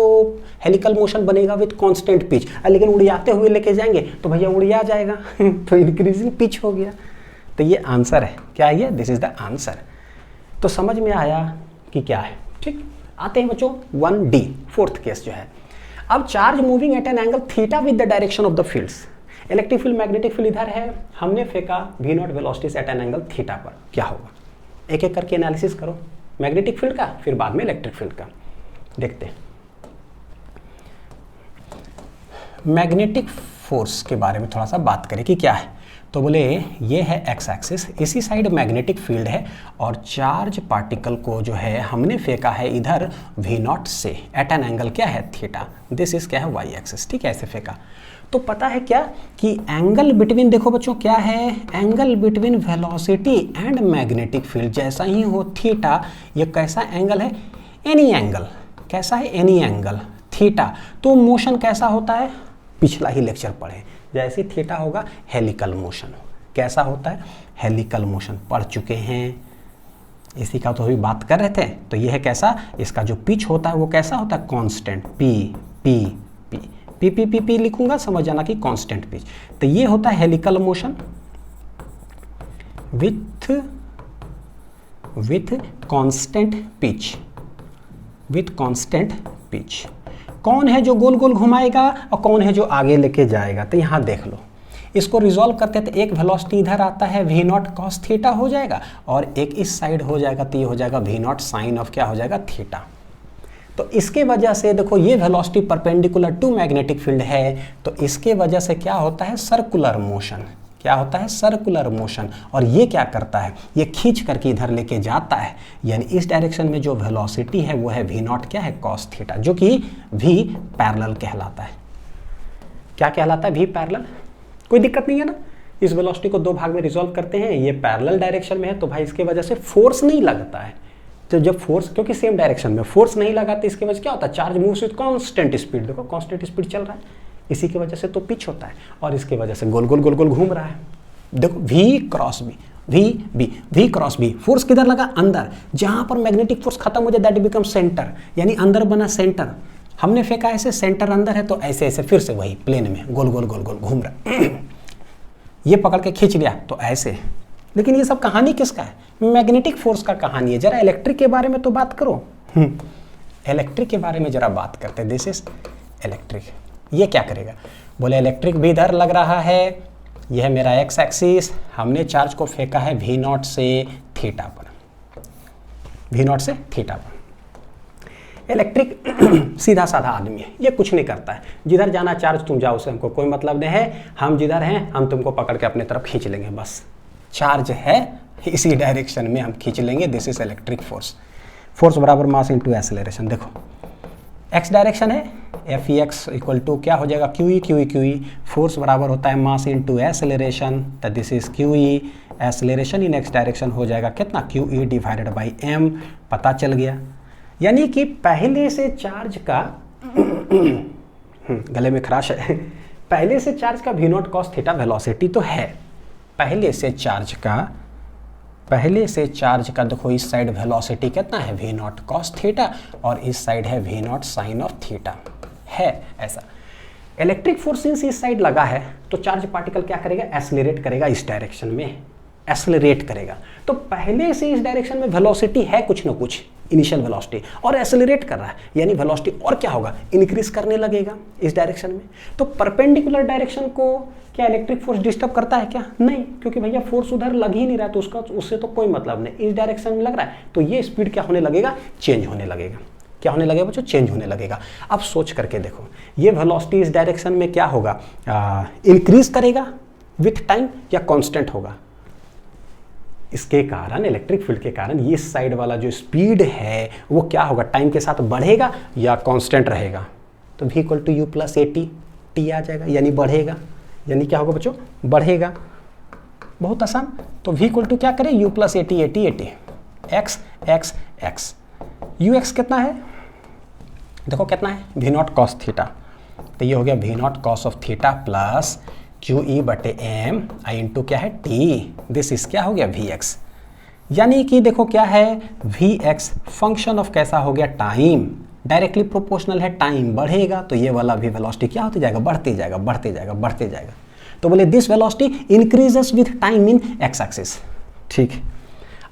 हेलिकल मोशन बनेगा विथ कांस्टेंट पिच, लेकिन उड़ियाते हुए लेके जाएंगे तो भैया उड़िया जाएगा तो इंक्रीजिंग पिच हो गया। तो ये आंसर है। क्या है ये? This is the answer. तो समझ में आया कि क्या है। ठीक, आते हैं बच्चों 1D, फोर्थ केस जो है। अब charge moving at an angle theta with the direction of the fields. Electric field, magnetic field इधर है, हमने फेंका V0 velocity at an angle theta पर। क्या होगा? एक एक करके एनालिसिस करो, मैग्नेटिक फील्ड का, फिर बाद में इलेक्ट्रिक फील्ड का। देखते हैं मैग्नेटिक फोर्स के बारे में थोड़ा सा बात करें कि क्या है। तो बोले ये है एक्स एक्सिस, इसी साइड मैग्नेटिक फील्ड है, और चार्ज पार्टिकल को जो है हमने फेंका है इधर V0 से एट एन एंगल क्या है? थीटा। दिस इज क्या है? Y axis. ठीक है, ऐसे फेंका। तो पता है क्या कि एंगल बिटवीन, देखो बच्चों क्या है? Angle between velocity and magnetic field जैसा ही हो थीटा। ये कैसा एंगल है? Any angle. कैसा है? Any angle theta. तो मोशन कैसा होता है? पिछला ही लेक्चर पढ़े, जैसे थीटा होगा हेलिकल मोशन। कैसा होता है? हेलिकल मोशन पढ़ चुके हैं, इसी का तो अभी बात कर रहे थे। तो ये है कैसा? इसका जो पिच होता है वो कैसा होता है? Constant. P P P P P P P लिखूंगा, समझ जाना कि कांस्टेंट पिच। तो ये होता है helical motion with constant pitch, with constant pitch. कौन है जो गोल गोल घुमाएगा और कौन है जो आगे लेके जाएगा? तो यहाँ देख लो, इसको रिजॉल्व करते हैं तो एक वेलोसिटी इधर आता है V0 cos थीटा हो जाएगा, और एक इस साइड हो जाएगा तो ये हो जाएगा V0 साइन ऑफ क्या हो जाएगा? थीटा। तो इसके वजह से देखो ये velocity perpendicular to magnetic field है, तो इसके वजह से क्या होता है? Circular motion. क्या होता है? Circular motion. और ये क्या करता है? ये खींच करके इधर लेके जाता है, यानी इस डायरेक्शन में जो वेलोसिटी है वो है V0 क्या है? cos थीटा, जो कि V पैरेलल कहलाता है। क्या कहलाता है? V parallel. कोई दिक्कत नहीं है ना? इस वेलोसिटी को दो भाग में रिजॉल्व करते हैं, ये पैरेलल डायरेक्शन में है तो भाई इसके वजह से फोर्स नहीं लगता है। तो जब फोर्स, क्योंकि सेम डायरेक्शन में फोर्स नहीं लगा तो इसके वजह क्या होता है, charge moves with constant speed. देखो कांस्टेंट स्पीड चल रहा है, इसी की वजह से तो पिच होता है और इसके वजह से गोल गोल गोल गोल घूम रहा है। देखो V cross B, V cross B, force किधर लगा, अंदर, जहां पर मैग्नेटिक फोर्स खत्म हो जाए दैट बिकम सेंटर, यानी अंदर बना सेंटर। हमने फेंका ऐसे, सेंटर अंदर है तो ऐसे ऐसे फिर से वही प्लेन में गोल गोल गोल गोल घूम रहा है। ये पकड़ के खींच लिया तो ऐसे। लेकिन ये सब कहानी किसका है, मैग्नेटिक फोर्स का कहानी है। जरा इलेक्ट्रिक के बारे में तो बात करो। इलेक्ट्रिक के बारे में जरा बात करते हैं। This is electric. ये क्या करेगा, बोले इलेक्ट्रिक भी इधर लग रहा है, यह है मेरा एक्स एक्सिस, हमने चार्ज को फेंका है V0 से थीटा पर, V0 से थीटा पर। इलेक्ट्रिक सीधा साधा आदमी है, ये कुछ नहीं करता है, जिधर जाना चार्ज तुम जाओ, उसे हमको कोई मतलब नहीं है, हम जिधर हैं हम तुमको पकड़ के अपने तरफ खींच लेंगे, बस चार्ज है इसी डायरेक्शन में हम खींच लेंगे। This is electric force. Force बराबर मास इनटू एक्सेलरेशन। देखो एक्स डायरेक्शन है, F E X equal to क्या हो जाएगा, क्यू ई। फोर्स बराबर होता है मास इनटू एक्सेलरेशन, तो this is Q E. Acceleration in X direction हो जाएगा कितना, Q E divided by M. पता चल गया, यानी कि पहले से चार्ज का गले में खराश है, पहले से चार्ज का V0 cos थीटा वेलोसिटी तो है, पहले से चार्ज का देखो इस साइड वेलोसिटी कितना है, V0 cos थीटा, और इस साइड है V0 sin ऑफ थीटा, है ऐसा। इलेक्ट्रिक फोर्स इस साइड लगा है तो चार्ज पार्टिकल क्या करेगा, एक्सेलरेट करेगा, इस डायरेक्शन में एक्सेलरेट करेगा। तो पहले से इस डायरेक्शन में वेलोसिटी है कुछ ना कुछ, इनिशियल वेलोसिटी, और एक्सेलरेट कर रहा है, यानी वेलोसिटी और क्या होगा, इंक्रीज करने लगेगा इस डायरेक्शन में। तो परपेंडिकुलर डायरेक्शन को क्या इलेक्ट्रिक फोर्स डिस्टर्ब करता है क्या, नहीं, क्योंकि भैया फोर्स उधर लग ही नहीं रहा, तो उससे तो कोई मतलब नहीं, इस डायरेक्शन में लग रहा है, तो ये स्पीड क्या होने लगेगा, चेंज होने लगेगा। क्या होने लगेगा बच्चों, चेंज होने लगेगा। अब सोच करके देखो, ये वेलोसिटी इस डायरेक्शन में क्या होगा, इंक्रीज करेगा विथ टाइम या कांस्टेंट होगा। इसके कारण, इलेक्ट्रिक फील्ड के कारण, ये साइड वाला जो स्पीड है वो क्या होगा, टाइम के साथ बढ़ेगा या कांस्टेंट रहेगा। तो V equal to you plus A T आ जाएगा, यानी बढ़ेगा, यानी क्या होगा बच्चों, बढ़ेगा। बहुत आसान। तो V इक्वल टू क्या करें, you plus A T, x x x, you x कितना है, देखो कितना है, V0 cos थीटा, तो ये हो गया V0 cos of theta plus Q E बटे एम आई इंटू क्या है टी, दिस इज क्या हो गया Vx। यानी कि देखो क्या है, Vx फंक्शन ऑफ कैसा हो गया, टाइम, डायरेक्टली प्रोपोर्शनल है, टाइम बढ़ेगा तो ये वाला भी वेलोसिटी क्या होते जाएगा, बढ़ते जाएगा बढ़ते जाएगा बढ़ते जाएगा। तो बोले this velocity increases with time in X axis. ठीक,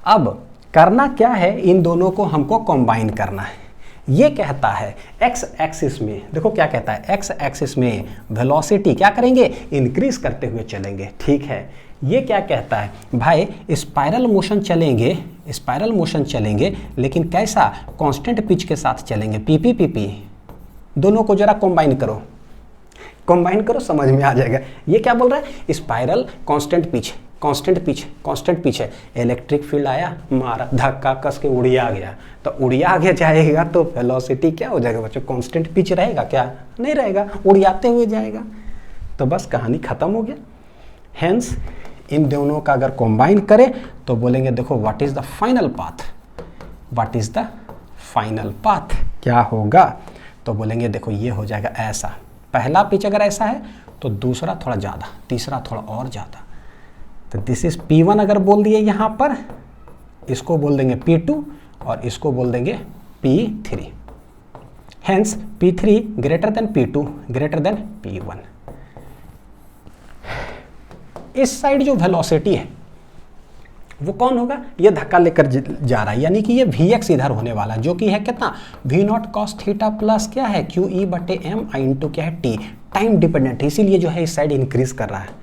अब करना क्या है, इन दोनों को हमको कंबाइन करना है। ये कहता है एक्स एक्सिस में, देखो क्या कहता है, एक्स एक्सिस में वेलोसिटी क्या करेंगे, इंक्रीज करते हुए चलेंगे। ठीक है, ये क्या कहता है, भाई स्पाइरल मोशन चलेंगे, स्पाइरल मोशन चलेंगे, लेकिन कैसा, कांस्टेंट पिच के साथ चलेंगे, पी। दोनों को जरा कंबाइन करो, कंबाइन करो, समझ में आ जाएगा। ये क्या बोल रहा है, spiral constant pitch, constant pitch है, इलेक्ट्रिक फील्ड आया, मारा, धक्का कस के उड़िया गया, तो उड़िया गया जाएगा तो वेलोसिटी क्या हो जाएगा बच्चों, कांस्टेंट पिच रहेगा क्या, नहीं रहेगा, उड़ियाते हुए जाएगा। तो बस कहानी खत्म हो गया। हेंस इन दोनों का अगर कंबाइन करें तो बोलेंगे देखो what is the final path, what is the final path क्या होगा, तो बोलेंगे देखो ये हो जाएगा ऐसा, पहला पिच अगर ऐसा है तो दूसरा थोड़ा ज़्यादा, तीसरा थोड़ा और ज़्यादा। तो दिस इज P1 अगर बोल दिए यहाँ पर, इसको बोल देंगे P2 और इसको बोल देंगे P3। Hence P3 greater than P2 greater than P1। इस साइड जो वेलोसिटी है वो कौन होगा, ये धक्का लेकर जा रहा है, यानी कि ये Vx इधर होने वाला, जो कि है कितना, V0 cos थीटा प्लस क्या है, क्यू ई बटे एम आई इंटू क्या है टी, टाइम डिपेंडेंट है, इसीलिए जो है इस साइड इंक्रीज कर रहा है।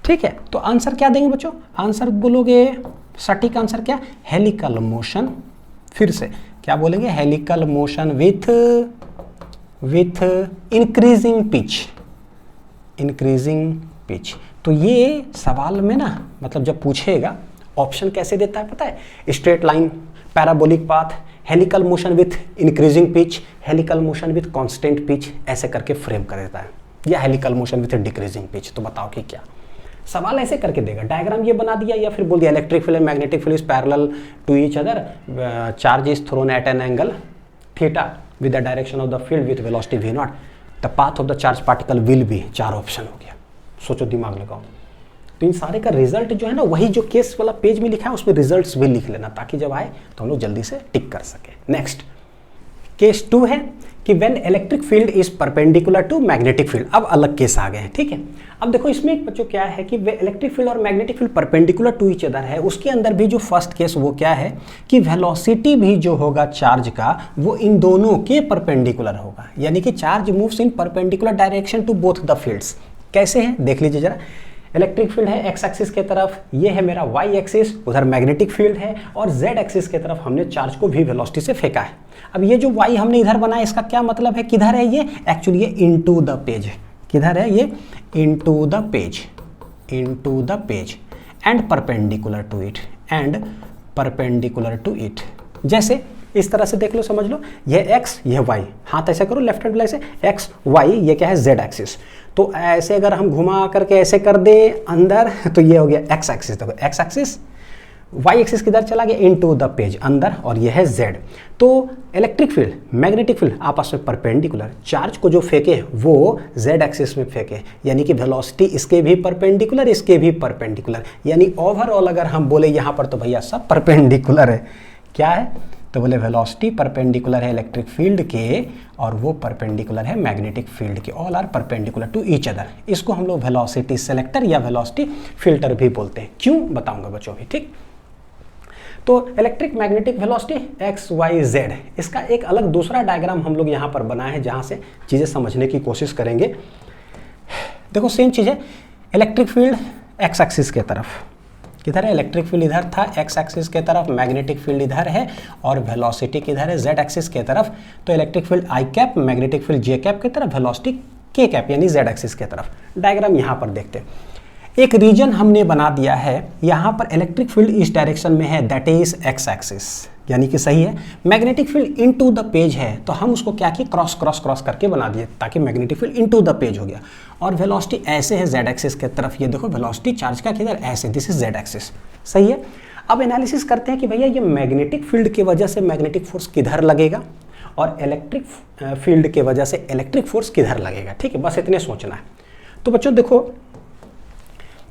ठीक है, तो आंसर क्या देंगे बच्चों, आंसर बोलोगे, सटीक आंसर क्या, हेलिकल मोशन। फिर से क्या बोलेंगे, helical motion with increasing pitch. तो ये सवाल में ना, मतलब जब पूछेगा ऑप्शन कैसे देता है पता है, straight line, parabolic path, helical motion with increasing pitch, helical motion with constant pitch, ऐसे करके फ्रेम कर देता है, या helical motion with decreasing pitch. तो बताओ कि क्या, सवाल ऐसे करके देगा, डायग्राम ये बना दिया या फिर बोल दिया electric field and magnetic field is parallel to each other, charge is thrown at an angle theta with the direction of the field with velocity v naught, the path of the charge particle will be. 4 option हो गया, सोचो दिमाग लगाओ। तो इन सारे का result जो है ना, वही जो केस वाला पेज में लिखा है उसमें रिजल्ट्स भी लिख लेना, ताकि जब आए तो हम लोग जल्दी से टिक कर सके। नेक्स्ट केस 2 है कि when electric field is perpendicular to magnetic field. अब अलग केस आ गए हैं, ठीक है। अब देखो इसमें बच्चों क्या है कि इलेक्ट्रिक फील्ड और magnetic field perpendicular to each other है, उसके अंदर भी जो फर्स्ट केस वो क्या है कि वेलोसिटी भी जो होगा चार्ज का वो इन दोनों के परपेंडिकुलर होगा, यानी कि charge moves in perpendicular direction to both the fields. कैसे है देख लीजिए जरा। इलेक्ट्रिक फील्ड है एक्स एक्सिस के तरफ, ये है मेरा वाई एक्सिस, उधर मैग्नेटिक फील्ड है, और जेड एक्सिस के तरफ हमने चार्ज को भी वेलोसिटी से फेंका है। अब ये जो वाई हमने इधर बनाया इसका क्या मतलब है, किधर है ये, एक्चुअली ये इनटू द पेज है। किधर है ये, into the page, into the page and perpendicular to it, and perpendicular to it. जैसे इस तरह से देख लो, समझ लो, ये x ये y, हाथ ऐसे करो लेफ्ट हैंड से, x y ये क्या है z एक्सिस। तो ऐसे अगर हम घुमा करके ऐसे कर दे अंदर तो ये हो गया x एक्सिस। देखो x एक्सिस, y एक्सिस किधर चला गया, इनटू द पेज अंदर, और ये है z। तो इलेक्ट्रिक फील्ड मैग्नेटिक फील्ड आपस में परपेंडिकुलर, चार्ज को जो फेंके वो z एक्सिस में फेंके, यानी कि वेलोसिटी इसके भी परपेंडिकुलर इसके भी परपेंडिकुलर, यानी ओवरऑल अगर हम बोले यहाँ पर तो भैया सब परपेंडिकुलर है। क्या है, तो बोले वेलोसिटी परपेंडिकुलर है इलेक्ट्रिक फील्ड के और वो परपेंडिकुलर है मैग्नेटिक फील्ड के, all are perpendicular to each other. इसको हम लोग वेलोसिटी सेलेक्टर या वेलोसिटी फिल्टर भी बोलते हैं। क्यों बताऊंगा बच्चों भी, ठीक। तो electric magnetic velocity X Y Z, इसका एक अलग दूसरा डायग्राम हम लोग यहाँ पर बनाए हैं जहाँ से चीज़ें समझने की कोशिश करेंगे। देखो सेम चीज़ है, इलेक्ट्रिक फील्ड एक्स एक्सिस के तरफ, किधर है, इलेक्ट्रिक फील्ड इधर था एक्स एक्सिस के तरफ, मैग्नेटिक फील्ड इधर है, और वेलोसिटी किधर है, जेड एक्सिस के तरफ। तो electric field I cap, magnetic field J cap की तरफ, वेलोसिटी के कैप यानी जेड एक्सिस के तरफ। डायग्राम यहाँ पर देखते हैं, एक रीजन हमने बना दिया है, यहाँ पर इलेक्ट्रिक फील्ड इस डायरेक्शन में है, दैट इज एक्स एक्सिस, यानी कि सही है। Magnetic field into the page है, तो हम उसको क्या किए, क्रॉस क्रॉस क्रॉस करके बना दिए, ताकि magnetic field into the page हो गया। और वेलोसिटी ऐसे है जेड एक्सिस के तरफ, ये देखो वेलोसिटी चार्ज का किधर, ऐसे, दिस इज जेड एक्सिस, सही है। अब एनालिसिस करते हैं कि भैया ये मैग्नेटिक फील्ड की वजह से मैग्नेटिक फोर्स किधर लगेगा और इलेक्ट्रिक फील्ड की वजह से इलेक्ट्रिक फोर्स किधर लगेगा, ठीक है, बस इतने सोचना है। तो बच्चों देखो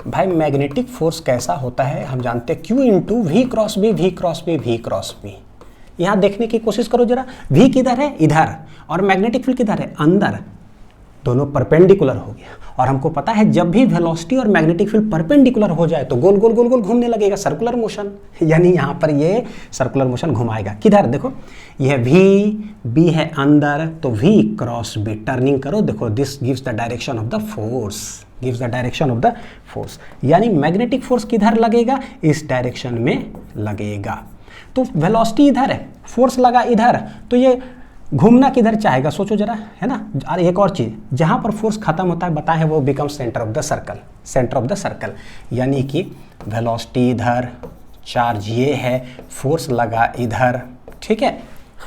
भाई मैग्नेटिक फोर्स कैसा होता है हम जानते हैं, Q into we cross B, we cross B, we cross B. यहाँ देखने की कोशिश करो जरा, V किधर है, इधर, और मैग्नेटिक फील्ड किधर है, अंदर, दोनों परपेंडिकुलर हो गया। और हमको पता है जब भी वेलोसिटी और मैग्नेटिक फील्ड परपेंडिकुलर हो जाए तो गोल गोल गोल गोल घूमने लगेगा, सर्कुलर मोशन, यानी यहाँ पर ये सर्कुलर मोशन घुमाएगा। किधर देखो, यह V है अंदर, तो V क्रॉस B, टर्निंग करो, देखो this gives the direction of the force, gives the direction of the force, यानी मैग्नेटिक फोर्स किधर लगेगा, इस डायरेक्शन में लगेगा। तो वेलोसिटी इधर है, फोर्स लगा इधर, तो ये घूमना किधर चाहेगा, सोचो जरा, है ना। और एक और चीज, जहां पर फोर्स खत्म होता है बताए है वो become centre of the circle, centre of the circle, यानी कि वेलोसिटी इधर, चार्ज ये है, फोर्स लगा इधर, ठीक है,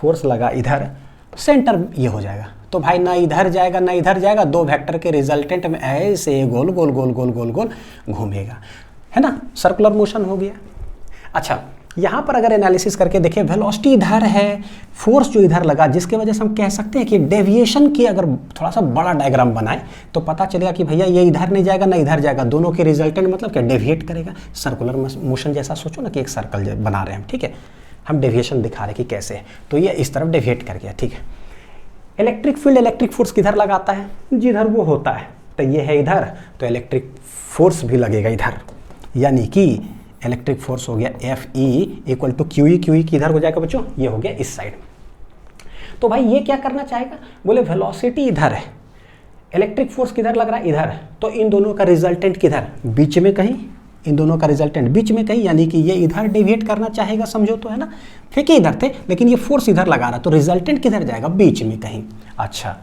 फोर्स लगा इधर, सेंटर ये हो जाएगा। तो भाई ना इधर जाएगा ना इधर जाएगा, दो वेक्टर के रिजल्टेंट में ऐसे गोल गोल गोल गोल गोल गोल घूमेगा, है ना, सर्कुलर मोशन हो गया। अच्छा, यहाँ पर अगर एनालिसिस करके देखें, वेलोसिटी इधर है, फोर्स जो इधर लगा, जिसके वजह से हम कह सकते हैं कि डेविएशन की अगर थोड़ा सा बड़ा डायग्राम बनाए तो पता चलेगा कि भैया ये इधर नहीं जाएगा ना इधर जाएगा, दोनों के रिजल्टेंट मतलब क्या, डेविएट करेगा, सर्कुलर मोशन जैसा सोचो ना कि एक सर्कल बना रहे हैं, ठीक है, हम डेविएशन दिखा रहे हैं कि कैसे है, तो ये इस तरफ डेविएट कर गया, ठीक है। इलेक्ट्रिक फील्ड इलेक्ट्रिक फोर्स किधर लगाता है, जिधर वो होता है, तो ये है इधर, तो इलेक्ट्रिक फोर्स भी लगेगा इधर, यानी कि इलेक्ट्रिक फोर्स हो गया FE equal to QE, QE किधर हो जाएगा बच्चों, ये हो गया इस साइड। तो भाई ये क्या करना चाहेगा, बोले वेलोसिटी इधर है, इलेक्ट्रिक फोर्स किधर लग रहा है, इधर, तो इन दोनों का रिजल्टेंट किधर, बीच में कहीं, इन दोनों का रिजल्टेंट बीच में कहीं, यानी कि ये इधर डेविएट करना चाहेगा, समझो तो, है ना, फेंके इधर थे लेकिन ये फोर्स इधर लगा रहा, तो रिजल्टेंट किधर जाएगा, बीच में कहीं। अच्छा,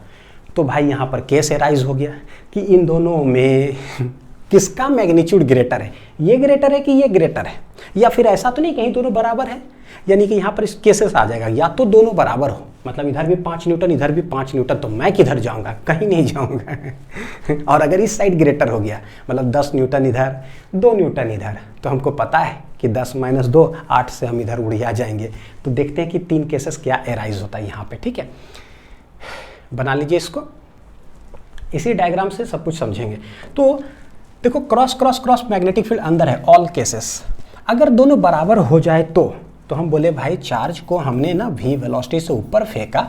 तो भाई यहाँ पर केस एराइज हो गया कि इन दोनों में किसका मैग्नीट्यूड ग्रेटर है, ये ग्रेटर है कि ये ग्रेटर है, या फिर ऐसा तो नहीं कहीं दोनों बराबर है, यानी कि यहाँ पर इस केसेस आ जाएगा, या तो दोनों बराबर हो, मतलब इधर भी 5 न्यूटन, इधर भी 5 न्यूटन, तो मैं किधर जाऊंगा? कहीं नहीं जाऊंगा। और अगर इस साइड ग्रेटर हो गया, मतलब 10 न्यूटन इधर, 2 न्यूटन इधर, तो हमको पता है कि 10 - 2 8 से हम इधर उड़िया जाएंगे। तो देखते हैं कि 3 केसेस क्या एराइज होता है यहाँ पे। ठीक है, बना लीजिए इसको, इसी डायग्राम से सब कुछ समझेंगे। तो देखो cross cross cross magnetic field अंदर है, ऑल केसेस। अगर दोनों बराबर हो जाए तो हम बोले भाई चार्ज को हमने ना v वेलोसिटी से ऊपर फेंका,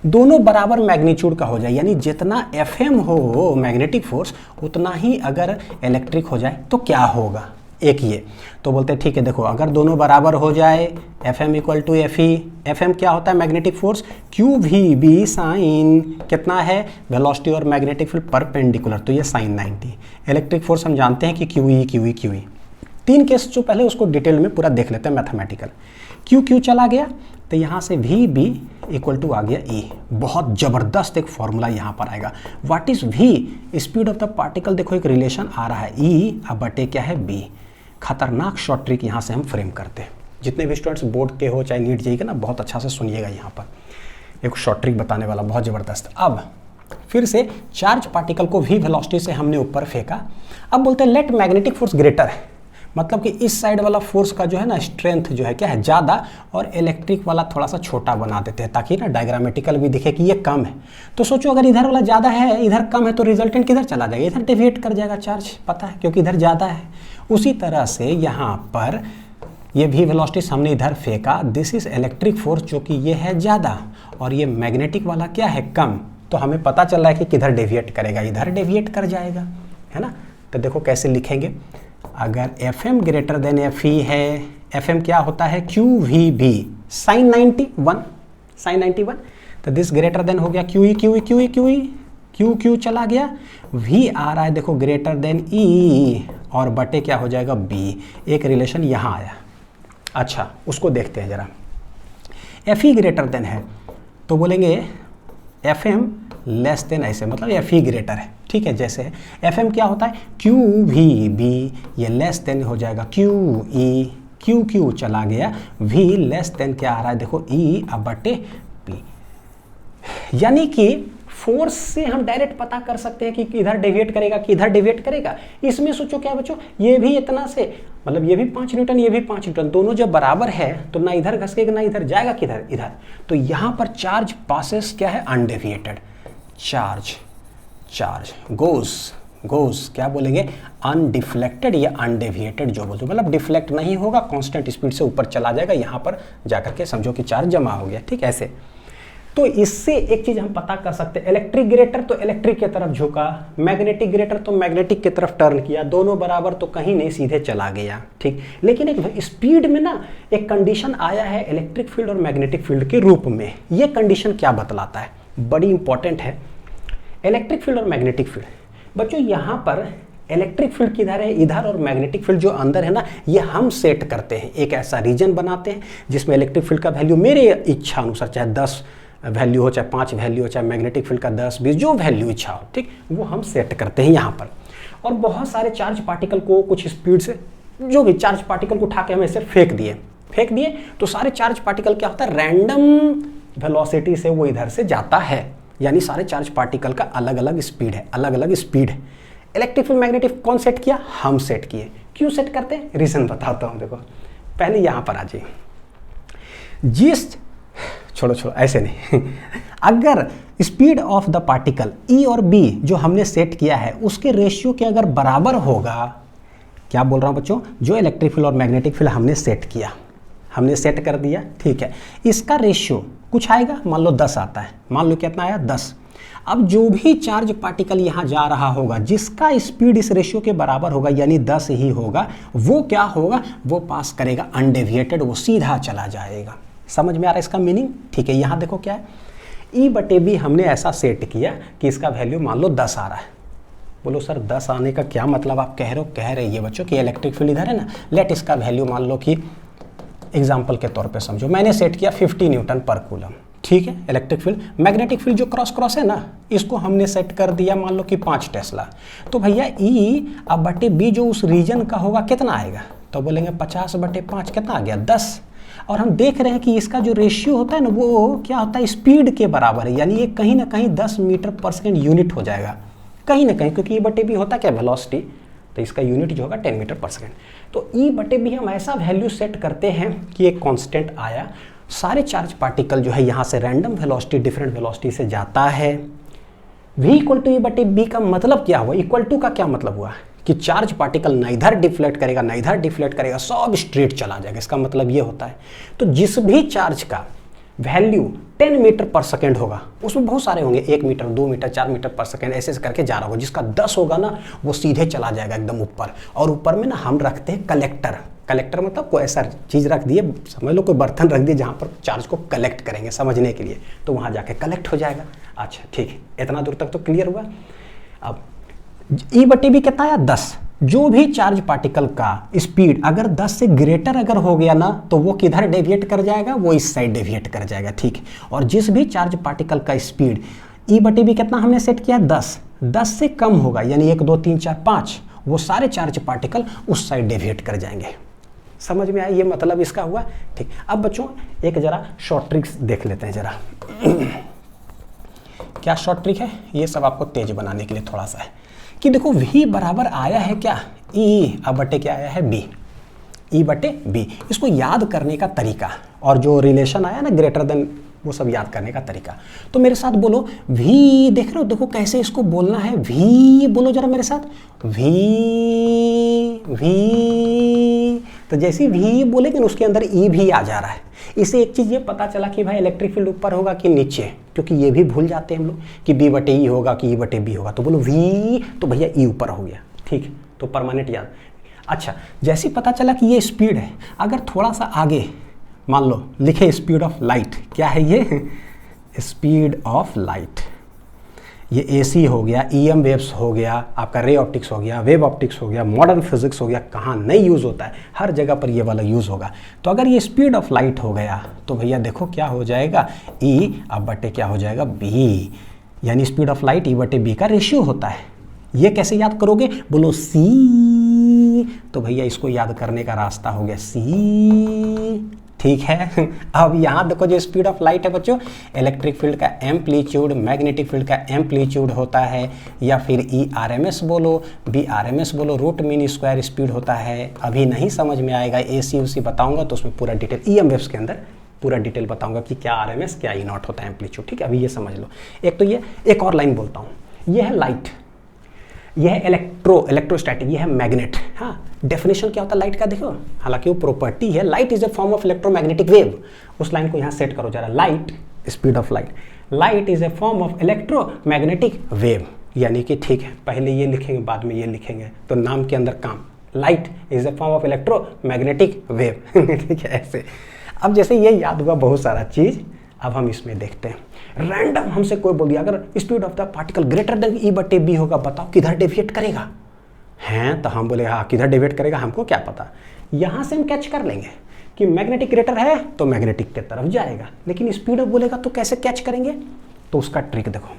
दोनों बराबर मैग्नीट्यूड का हो जाए, यानी जितना Fm हो मैग्नेटिक फोर्स उतना ही अगर इलेक्ट्रिक हो जाए तो क्या होगा, एक ये। तो बोलते हैं ठीक है, देखो अगर दोनों बराबर हो जाए Fm = Fe, Fm क्या होता है मैग्नेटिक फोर्स, QVB साइन कितना है वेलोसिटी और मैग्नेटिक फील्ड परपेंडिकुलर, तो ये साइन 90। इलेक्ट्रिक फोर्स हम जानते हैं कि QE। 3 केस जो पहले उसको डिटेल में पूरा देख लेते हैं मैथमेटिकल। Q चला गया तो यहाँ से VB = आ गया E। बहुत ज़बरदस्त एक फॉर्मूला यहाँ पर आएगा। What is V, speed of the particle. देखो एक रिलेशन आ रहा है E अब बटे क्या है B। खतरनाक शॉर्ट ट्रिक यहाँ से हम फ्रेम करते हैं। जितने भी स्टूडेंट्स बोर्ड के हो चाहे नीट जाइएगा ना, बहुत अच्छा से सुनिएगा। यहाँ पर एक शॉर्ट ट्रिक बताने वाला बहुत ज़बरदस्त। अब फिर से चार्ज पार्टिकल को V वेलोसिटी से हमने ऊपर फेंका। अब बोलते हैं लेट मैग्नेटिक फोर्स ग्रेटर है, मतलब कि इस साइड वाला फोर्स का जो है ना स्ट्रेंथ जो है क्या है ज़्यादा, और इलेक्ट्रिक वाला थोड़ा सा छोटा बना देते हैं ताकि ना डायग्रामेटिकल भी दिखे कि ये कम है। तो सोचो अगर इधर वाला ज़्यादा है इधर कम है तो रिजल्टेंट किधर चला जाएगा, इधर डेविएट कर जाएगा चार्ज, पता है क्योंकि इधर ज़्यादा है। उसी तरह से यहाँ पर ये भी वेलोसिटी हमने इधर फेंका, दिस इज इलेक्ट्रिक फोर्स जो कि ये है ज़्यादा और ये मैग्नेटिक वाला क्या है कम, तो हमें पता चल रहा है कि किधर डेविएट करेगा, इधर डेविएट कर जाएगा, है ना। तो देखो कैसे लिखेंगे, अगर Fm > Fe है, Fm क्या होता है QVB साइन 91, तो दिस ग्रेटर देन हो गया QE, Q चला गया, V आ रहा है देखो ग्रेटर देन E और बटे क्या हो जाएगा B। एक रिलेशन यहाँ आया। अच्छा उसको देखते हैं जरा। Fe ग्रेटर देन है तो बोलेंगे Fm लेस देन ऐसे, मतलब Fe ग्रेटर है, ठीक है। जैसे Fm क्या होता है QVB, ये लेस देन हो जाएगा QE, Q चला गया, V लेस देन क्या आ रहा है देखो E अब बटे P। यानी कि फोर्स से हम डायरेक्ट पता कर सकते हैं कि इधर डेविएट करेगा कि इधर डेविएट करेगा। इसमें सोचो क्या बच्चों, ये भी इतना से, मतलब ये भी 5 न्यूटन ये भी 5 न्यूटन, दोनों जब बराबर है तो ना इधर घसकेगा ना इधर जाएगा, किधर इधर। तो यहाँ पर चार्ज पासेस क्या है अनडेविएटेड, चार्ज गोज क्या बोलेंगे अनडिफ्लेक्टेड या अनडेविएटेड जो बोलते, मतलब डिफ्लेक्ट नहीं होगा, कांस्टेंट स्पीड से ऊपर चला जाएगा, यहाँ पर जाकर के समझो कि चार्ज जमा हो गया, ठीक है ऐसे। तो इससे एक चीज हम पता कर सकते हैं, इलेक्ट्रिक ग्रेटर तो इलेक्ट्रिक की तरफ झुका, मैग्नेटिक ग्रेटर तो मैग्नेटिक की तरफ टर्न किया, दोनों बराबर तो कहीं नहीं सीधे चला गया, ठीक। लेकिन एक स्पीड में ना एक कंडीशन आया है इलेक्ट्रिक फील्ड और मैग्नेटिक फील्ड के रूप में। ये कंडीशन क्या बतलाता है, बड़ी इंपॉर्टेंट है। इलेक्ट्रिक फील्ड और मैग्नेटिक फील्ड, बच्चों यहाँ पर इलेक्ट्रिक फील्ड किधर है इधर, और मैग्नेटिक फील्ड जो अंदर है ना ये हम सेट करते हैं, एक ऐसा रीजन बनाते हैं जिसमें इलेक्ट्रिक फील्ड का वैल्यू मेरे इच्छा अनुसार, चाहे 10 वैल्यू हो चाहे 5 वैल्यू हो, चाहे मैग्नेटिक फील्ड का 10 20 जो वैल्यू इच्छा हो, ठीक, वो हम सेट करते हैं यहाँ पर। और बहुत सारे चार्ज पार्टिकल को कुछ स्पीड से, जो भी चार्ज पार्टिकल को उठा के हम ऐसे फेंक दिए तो सारे चार्ज पार्टिकल क्या होता है रैंडम वेलोसिटी से वो इधर से जाता है, यानी सारे चार्ज पार्टिकल का अलग अलग स्पीड है, इलेक्ट्रिक फील्ड मैग्नेटिक कौन सेट किया, हम सेट किए। क्यों सेट करते हैं, रीजन बताता हूँ। देखो पहले यहाँ पर आ जाइए, जिस छोड़ो ऐसे नहीं अगर speed of the particle E और B जो हमने सेट किया है उसके रेशियो के अगर बराबर होगा, क्या बोल रहा हूँ बच्चों, जो इलेक्ट्रिक फील्ड और मैग्नेटिक फील्ड हमने सेट कर दिया, ठीक है, इसका रेशियो कुछ आएगा, मान लो 10 आता है, मान लो कितना आया 10। अब जो भी चार्ज पार्टिकल यहाँ जा रहा होगा जिसका स्पीड इस रेशियो के बराबर होगा यानी 10 ही होगा, वो क्या होगा, वो पास करेगा अनडेविएटेड, वो सीधा चला जाएगा। समझ में आ रहा है इसका मीनिंग, ठीक है। यहाँ देखो क्या है, E/B हमने ऐसा सेट किया कि इसका वैल्यू मान लो 10 आ रहा है। बोलो सर 10 आने का क्या मतलब आप कह रहे ये बच्चों कि इलेक्ट्रिक फील्ड इधर है ना, लेट इसका वैल्यू मान लो कि एग्जाम्पल के तौर पे समझो मैंने सेट किया 50 न्यूटन पर कूलम, ठीक है। इलेक्ट्रिक फील्ड, मैग्नेटिक फील्ड जो क्रॉस है ना इसको हमने सेट कर दिया मान लो कि 5 टेस्ला। तो भैया E/B जो उस रीजन का होगा कितना आएगा, तो बोलेंगे 50/5 कितना आ गया 10। और हम देख रहे हैं कि इसका जो रेशियो होता है ना वो क्या होता है, स्पीड के बराबर है, यानी ये कहीं ना कहीं 10 मीटर पर सेकेंड यूनिट हो जाएगा कहीं ना कहीं, क्योंकि E/B होता क्या वेलोसिटी, तो इसका यूनिट जो होगा 10 मीटर पर सेकेंड। तो E/B हम ऐसा वैल्यू सेट करते हैं कि एक कांस्टेंट आया, सारे चार्ज पार्टिकल जो है यहाँ से रैंडम वेलोसिटी डिफरेंट वेलोसिटी से जाता है। V = E/B का मतलब क्या हुआ, इक्वल टू का क्या मतलब हुआ कि चार्ज पार्टिकल ना इधर डिफ्लेक्ट करेगा ना इधर डिफ्लेक्ट करेगा, सब स्ट्रेट चला जाएगा, इसका मतलब ये होता है। तो जिस भी चार्ज का वैल्यू 10 मीटर पर सेकेंड होगा, उसमें बहुत सारे होंगे, 1 मीटर 2 मीटर 4 मीटर पर सेकेंड ऐसे करके जा रहा होगा, जिसका 10 होगा ना वो सीधे चला जाएगा एकदम ऊपर। और ऊपर में ना हम रखते हैं कलेक्टर, कलेक्टर मतलब कोई ऐसा चीज़ रख दिए, समझ लो कोई बर्तन रख दिए जहाँ पर चार्ज को कलेक्ट करेंगे समझने के लिए, तो वहाँ जाके कलेक्ट हो जाएगा। अच्छा ठीक है, इतना दूर तक तो क्लियर हुआ। अब E/B कितना आया 10, जो भी चार्ज पार्टिकल का स्पीड अगर 10 से ग्रेटर अगर हो गया ना तो वो किधर डेविएट कर जाएगा, वो इस साइड डेविएट कर जाएगा, ठीक है। और जिस भी चार्ज पार्टिकल का स्पीड E/B कितना हमने सेट किया 10 से कम होगा, यानी 1 2 3 4 5, वो सारे चार्ज पार्टिकल उस साइड डेविएट कर जाएंगे। समझ में आया, ये मतलब इसका हुआ, ठीक। अब बच्चों एक जरा शॉर्ट ट्रिक्स देख लेते हैं जरा। क्या शॉर्ट ट्रिक है, ये सब आपको तेज बनाने के लिए थोड़ा सा है कि देखो V बराबर आया है क्या E/B क्या आया है B, E/B, इसको याद करने का तरीका और जो रिलेशन आया ना ग्रेटर देन, वो सब याद करने का तरीका। तो मेरे साथ बोलो V, देख रहे हो, देखो कैसे इसको बोलना है, V बोलो जरा मेरे साथ, V। तो जैसे V बोलेंगे ना उसके अंदर E भी आ जा रहा है। इससे एक चीज़ ये पता चला कि भाई इलेक्ट्रिक फील्ड ऊपर होगा कि नीचे, क्योंकि ये भी भूल जाते हैं हम लोग कि B/E होगा कि E/B होगा, तो बोलो V, तो भैया E ऊपर हो गया, ठीक, तो परमानेंट याद। अच्छा, जैसे पता चला कि ये स्पीड है, अगर थोड़ा सा आगे मान लो लिखे स्पीड ऑफ लाइट, क्या है ये स्पीड ऑफ लाइट, ये AC हो गया, EM वेव्स हो गया, आपका रे ऑप्टिक्स हो गया, वेव ऑप्टिक्स हो गया, मॉडर्न फिजिक्स हो गया, कहाँ नहीं यूज़ होता है, हर जगह पर ये वाला यूज़ होगा। तो अगर ये स्पीड ऑफ लाइट हो गया तो भैया देखो क्या हो जाएगा, E/B क्या हो जाएगा B, यानी स्पीड ऑफ लाइट E/B का रेशियो होता है। ये कैसे याद करोगे, बोलो C, तो भैया इसको याद करने का रास्ता हो गया C, ठीक है। अब यहाँ देखो जो स्पीड ऑफ लाइट है बच्चों, इलेक्ट्रिक फील्ड का एम्पलीट्यूड मैग्नेटिक फील्ड का एम्पलीट्यूड होता है, या फिर ERMS बोलो BRMS बोलो, रूट मीन स्क्वायर स्पीड होता है। अभी नहीं समझ में आएगा, AC उसी बताऊंगा तो उसमें पूरा डिटेल, EM वेव्स के अंदर पूरा डिटेल बताऊंगा कि क्या RMS क्या E0 होता है एम्पलीट्यूड, ठीक है। अभी ये समझ लो। एक तो ये एक और लाइन बोलता हूँ, ये है लाइट, यह है इलेक्ट्रोस्टैटिक, यह है मैग्नेट। हाँ, डेफिनेशन क्या होता है लाइट का देखो, हालांकि वो प्रॉपर्टी है, light is a form of electromagnetic wave. उस लाइन को यहाँ सेट करो जरा, light speed of light, light is a form of electromagnetic wave, यानी कि ठीक है पहले ये लिखेंगे बाद में ये लिखेंगे, तो नाम के अंदर काम, light is a form of electromagnetic wave, ठीक है ऐसे। अब जैसे ये याद हुआ बहुत सारा चीज़, अब हम इसमें देखते हैं। रैंडम हमसे कोई बोल दिया अगर speed of the particle greater than E/B होगा, बताओ किधर डेविएट करेगा, हैं तो हम बोले हाँ किधर डेविएट करेगा हमको क्या पता। यहाँ से हम कैच कर लेंगे कि मैग्नेटिक ग्रेटर है तो मैग्नेटिक के तरफ जाएगा, लेकिन स्पीड बोलेगा तो कैसे कैच करेंगे, तो उसका ट्रिक देखो,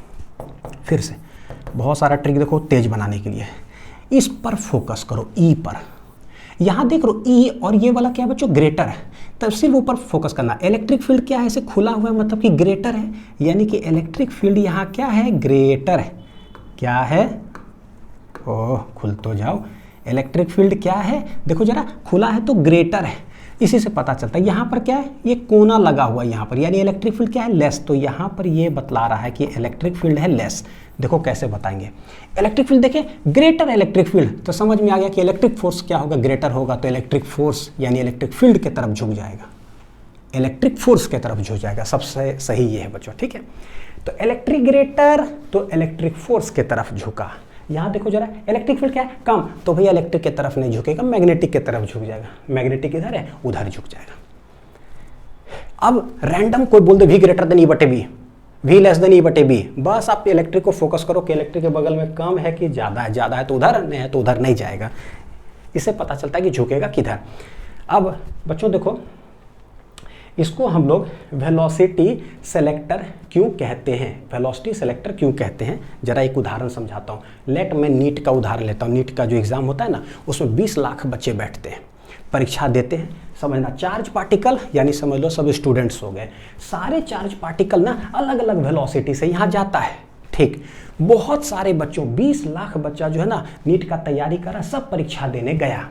फिर से बहुत सारा ट्रिक देखो तेज बनाने के लिए। इस पर फोकस करो, E पर, यहाँ देख लो E और ये वाला क्या है बच्चों ग्रेटर है, तब सिर्फ ऊपर फोकस करना। इलेक्ट्रिक फील्ड क्या है, ऐसे खुला हुआ है मतलब कि ग्रेटर है, यानी कि इलेक्ट्रिक फील्ड यहाँ क्या है ग्रेटर है, क्या है, ओह खुल तो जाओ, इलेक्ट्रिक फील्ड क्या है देखो जरा, खुला है तो ग्रेटर है, इसी से पता चलता है। यहाँ पर क्या है, ये कोना लगा हुआ है यहाँ पर, यानी इलेक्ट्रिक फील्ड क्या है लेस, तो यहाँ पर ये बतला रहा है कि इलेक्ट्रिक फील्ड है लेस। देखो कैसे बताएंगे, इलेक्ट्रिक फील्ड देखें ग्रेटर इलेक्ट्रिक फील्ड, तो समझ में आ गया कि इलेक्ट्रिक फोर्स क्या होगा, ग्रेटर होगा तो इलेक्ट्रिक फोर्स यानी इलेक्ट्रिक फील्ड की तरफ झुक जाएगा, इलेक्ट्रिक फोर्स की तरफ झुक जाएगा, सबसे सही ये है बच्चों, ठीक है। तो इलेक्ट्रिक ग्रेटर तो इलेक्ट्रिक फोर्स की तरफ झुका। यहाँ देखो जरा, इलेक्ट्रिक फील्ड क्या है कम, तो भैया इलेक्ट्रिक की तरफ नहीं झुकेगा, मैग्नेटिक की तरफ झुक जाएगा, मैग्नेटिक इधर है उधर झुक जाएगा। अब रैंडम कोई बोल दे V greater than E/B, V less than E/B, बस आप इलेक्ट्रिक को फोकस करो कि इलेक्ट्रिक के बगल में कम है कि ज़्यादा है, ज़्यादा है तो उधर, नहीं है तो उधर नहीं जाएगा, इससे पता चलता है कि झुकेगा किधर। अब बच्चों देखो, इसको हम लोग वेलोसिटी सेलेक्टर क्यों कहते हैं, वेलोसिटी सेलेक्टर क्यों कहते हैं, जरा एक उदाहरण समझाता हूँ। लेट मैं नीट का उदाहरण लेता हूँ। नीट का जो एग्ज़ाम होता है ना, उसमें 20 लाख बच्चे बैठते हैं, परीक्षा देते हैं। समझना, चार्ज पार्टिकल यानी समझ लो सब स्टूडेंट्स हो गए, सारे चार्ज पार्टिकल ना अलग अलग वेलोसिटी से यहाँ जाता है। ठीक, बहुत सारे बच्चों 20 लाख बच्चा जो है ना नीट का तैयारी कर रहा, सब परीक्षा देने गया।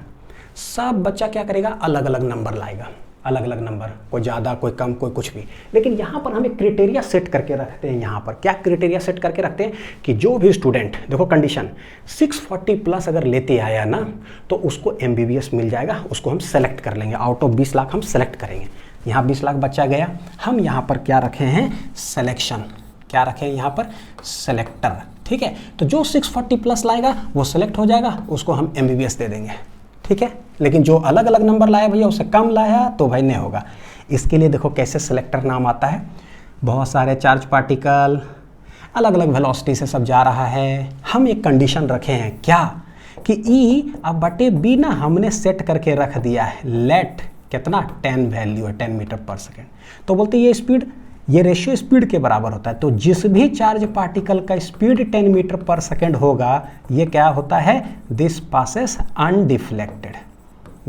सब बच्चा क्या करेगा, अलग अलग नंबर लाएगा, अलग अलग नंबर, कोई ज़्यादा कोई कम कोई कुछ भी। लेकिन यहाँ पर हम एक क्राइटेरिया सेट करके रखते हैं। यहाँ पर क्या क्राइटेरिया सेट करके रखते हैं कि जो भी स्टूडेंट, देखो कंडीशन 640 प्लस अगर लेते आया ना तो उसको MBBS मिल जाएगा, उसको हम सेलेक्ट कर लेंगे। आउट ऑफ 20 लाख हम सेलेक्ट करेंगे। यहाँ 20 लाख बच्चा गया, हम यहाँ पर क्या रखे हैं, सिलेक्शन, क्या रखे हैं यहाँ पर, सेलेक्टर। ठीक है, तो जो 640 प्लस लाएगा वो सेलेक्ट हो जाएगा, उसको हम MBBS दे देंगे। ठीक है, लेकिन जो अलग अलग नंबर लाया भैया, उससे कम लाया तो भाई नहीं होगा। इसके लिए देखो कैसे सेलेक्टर नाम आता है, बहुत सारे चार्ज पार्टिकल अलग अलग वेलोसिटी से सब जा रहा है। हम एक कंडीशन रखे हैं क्या कि E अब बटे B ना हमने सेट करके रख दिया है, लेट कितना 10 वैल्यू है, 10 मीटर पर सेकेंड। तो बोलते ये स्पीड, ये रेशियो स्पीड के बराबर होता है। तो जिस भी चार्ज पार्टिकल का स्पीड 10 मीटर पर सेकेंड होगा, ये क्या होता है, this passes undeflected,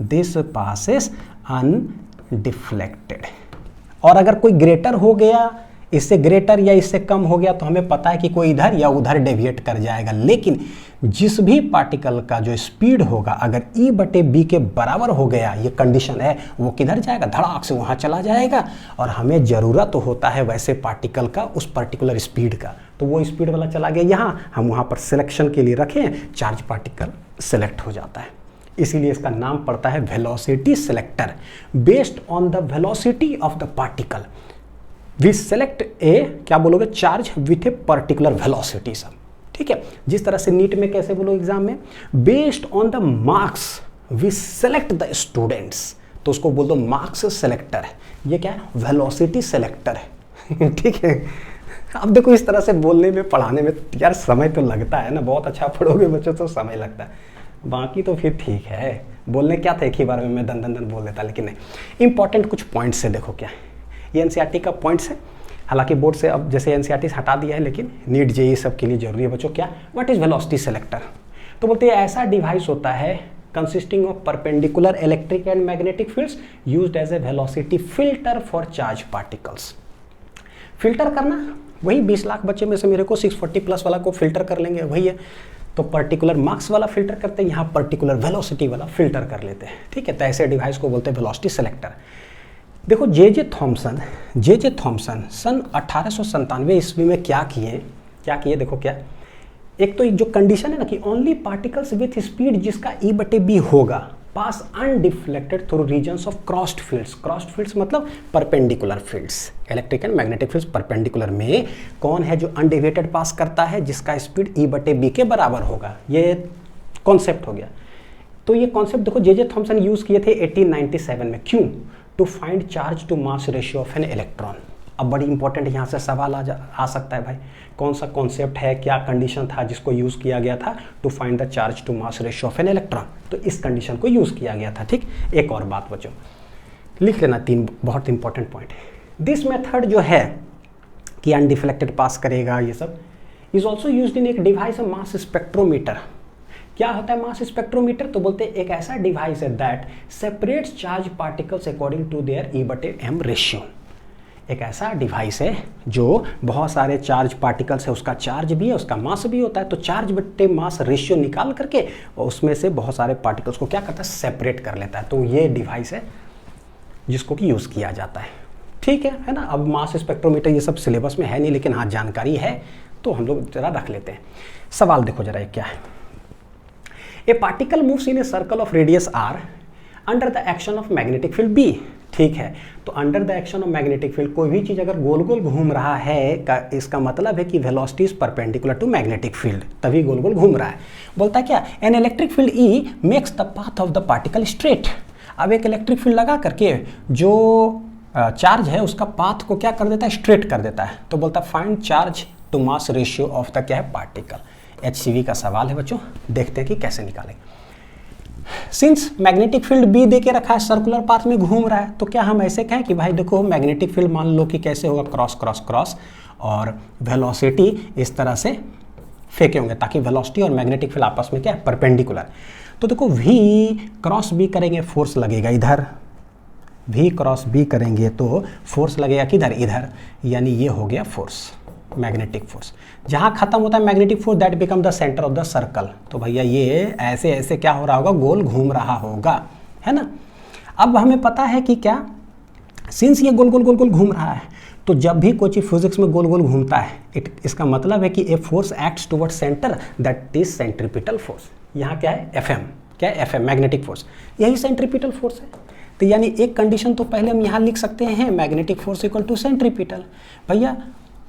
this passes undeflected. और अगर कोई ग्रेटर हो गया, इससे ग्रेटर या इससे कम हो गया, तो हमें पता है कि कोई इधर या उधर डेविएट कर जाएगा। लेकिन जिस भी पार्टिकल का जो स्पीड होगा अगर E बटे B के बराबर हो गया, ये कंडीशन है, वो किधर जाएगा, धड़ाक से वहाँ चला जाएगा। और हमें ज़रूरत होता है वैसे पार्टिकल का उस पर्टिकुलर स्पीड का, तो वो स्पीड वाला चला गया यहाँ, हम वहाँ पर सिलेक्शन के लिए रखें, चार्ज पार्टिकल सेलेक्ट हो जाता है। इसीलिए इसका नाम पड़ता है velocity selector. Based on the velocity of the particle we select a, क्या बोलोगे, charge with a particular velocity. सब ठीक है, जिस तरह से नीट में कैसे बोलो एग्जाम में, based on the marks we select the students, तो उसको बोल दो मार्क्स सेलेक्टर है। ये क्या है, वेलोसिटी सेलेक्टर है। ठीक है, अब देखो इस तरह से बोलने में पढ़ाने में यार समय तो लगता है ना, बहुत अच्छा पढ़ोगे बच्चों तो समय लगता है, बाकी तो फिर ठीक है। बोलने क्या था, एक ही बार में मैं दन दन दन बोल देता, लेकिन नहीं, इंपॉर्टेंट कुछ पॉइंट्स है। देखो क्या है, ये NCERT का पॉइंट्स है, हालांकि बोर्ड से अब जैसे NCERT हटा दिया है, लेकिन नीट JEE सब के लिए जरूरी है बच्चों। क्या, व्हाट इज वेलोसिटी सेलेक्टर, तो बोलते हैं ऐसा डिवाइस होता है consisting of perpendicular electric and magnetic fields used as a velocity filter for charge particles. Filter करना वही 20 लाख बच्चे में से मेरे को 640 प्लस वाला को फिल्टर कर लेंगे, वही है। तो पर्टिकुलर मार्क्स वाला फिल्टर करते हैं, यहाँ पर्टिकुलर वेलोसिटी वाला फिल्टर कर लेते हैं। ठीक है, तो ऐसे डिवाइस को बोलते हैं वेलोसिटी सेलेक्टर। देखो जे थॉमसन सन 1897 ईस्वी में क्या किए, देखो क्या, एक तो जो कंडीशन है ना कि ओनली पार्टिकल्स विथ स्पीड जिसका E बटे B होगा pass undeflected through regions of crossed fields. Crossed fields मतलब perpendicular fields, electric and magnetic fields perpendicular में कौन है जो अनडिविएटेड पास करता है, जिसका स्पीड E बटे B के बराबर होगा। ये कॉन्सेप्ट हो गया। तो ये कॉन्सेप्ट देखो जे थॉमसन यूज किए थे 1897 में, क्यों, to find charge to mass ratio of an electron. अब बड़ी इंपॉर्टेंट यहाँ से सवाल आ सकता है भाई, कौन सा कॉन्सेप्ट है, क्या कंडीशन था जिसको यूज किया गया था to find the charge to mass ratio of an electron. तो इस कंडीशन को यूज किया गया था। ठीक, एक और बात बच्चों लिख लेना, 3 बहुत इंपॉर्टेंट पॉइंट है। दिस मेथड जो है कि अनडिफ्लेक्टेड पास करेगा, ये सब इज ऑल्सो यूज इन एक डिवाइस मास स्पेक्ट्रोमीटर। क्या होता है मास स्पेक्ट्रोमीटर, तो बोलते हैं एक ऐसा डिवाइस है that separates charge particles according to their E बटे M रेशियो। एक ऐसा डिवाइस है जो बहुत सारे चार्ज पार्टिकल्स है, उसका चार्ज भी है, उसका मास भी होता है, तो चार्ज बटे मास रेशियो निकाल करके और उसमें से बहुत सारे पार्टिकल्स को क्या करता है, सेपरेट कर लेता है। तो ये डिवाइस है जिसको कि यूज़ किया जाता है। ठीक है ना। अब मास स्पेक्ट्रोमीटर ये सब सिलेबस में है नहीं, लेकिन हाँ जानकारी है तो हम लोग जरा रख लेते हैं। सवाल देखो जरा, क्या है, ए particle moves in a circle of radius r under the action of magnetic field B। ठीक है, तो under the action of magnetic field कोई भी चीज अगर गोल गोल घूम रहा है इसका मतलब है कि velocity is perpendicular to magnetic field, तभी गोल गोल घूम रहा है। बोलता है क्या, an electric field E makes the path of the particle straight. अब एक इलेक्ट्रिक फील्ड लगा करके जो चार्ज है उसका पाथ को क्या कर देता है, स्ट्रेट कर देता है। तो बोलता है find charge to mass ratio of the क्या है, पार्टिकल। HCV का सवाल है बच्चों, देखते हैं कि कैसे निकालेंगे। सिंस मैग्नेटिक फील्ड B दे के रखा है, सर्कुलर पाथ में घूम रहा है, तो क्या हम ऐसे कहें कि भाई देखो मैग्नेटिक फील्ड मान लो कि कैसे होगा, क्रॉस क्रॉस क्रॉस, और वेलोसिटी इस तरह से फेंके होंगे ताकि वेलोसिटी और मैग्नेटिक फील्ड आपस में क्या है, परपेंडिकुलर। तो देखो V क्रॉस B करेंगे, फोर्स लगेगा इधर, V क्रॉस B करेंगे तो फोर्स लगेगा किधर, इधर, यानी ये हो गया फोर्स, मैग्नेटिक फोर्स। जहाँ खत्म होता है magnetic force that become the centre of the circle. तो भैया ये ऐसे ऐसे क्या हो रहा होगा, गोल घूम रहा होगा, है ना। अब हमें पता है कि क्या, सिंस ये गोल गोल गोल गोल घूम रहा है, तो जब भी कोई चीज फिजिक्स में गोल गोल घूमता है इसका मतलब है कि a force acts toward centre that is centripetal force. यहाँ क्या है, FM, क्या है, FM, मैग्नेटिक फोर्स, यही सेंट्रीपिटल फोर्स है। तो यानी एक कंडीशन तो पहले हम यहाँ लिख सकते हैं, magnetic force equal to centripetal. भैया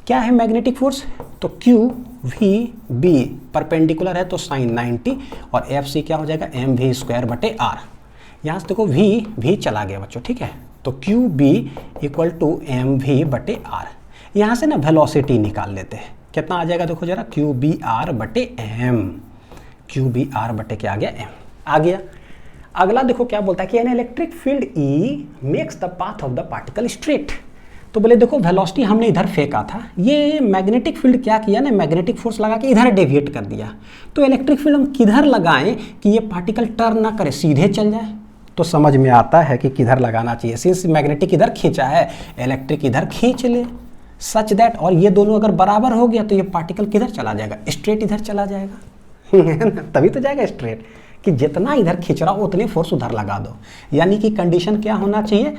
क्या है मैग्नेटिक फोर्स, तो QVB परपेंडिकुलर है तो साइन 90 और FC क्या हो जाएगा, mv²/r। यहाँ से देखो V चला गया बच्चों, ठीक है, तो QB इक्वल टू mv/r। यहाँ से ना वेलोसिटी निकाल लेते हैं, कितना आ जाएगा देखो जरा, QBr/m, QBr/ क्या आ गया, m आ गया। अगला देखो क्या बोलता है कि N electric field E makes the path of the particle straight. तो बोले देखो वेलोसिटी हमने इधर फेंका था, ये मैग्नेटिक फील्ड क्या किया ना, मैग्नेटिक फोर्स लगा के इधर डेविएट कर दिया। तो इलेक्ट्रिक फील्ड हम किधर लगाएं कि ये पार्टिकल टर्न ना करे, सीधे चल जाए। तो समझ में आता है कि किधर लगाना चाहिए, सिंस मैग्नेटिक इधर खींचा है, इलेक्ट्रिक इधर खींच ले, सच दैट, और ये दोनों अगर बराबर हो गया तो ये पार्टिकल किधर चला जाएगा, स्ट्रेट इधर चला जाएगा तभी तो जाएगा स्ट्रेट, कि जितना इधर खींच रहा हो उतने फोर्स उधर लगा दो। यानी कि कंडीशन क्या होना चाहिए,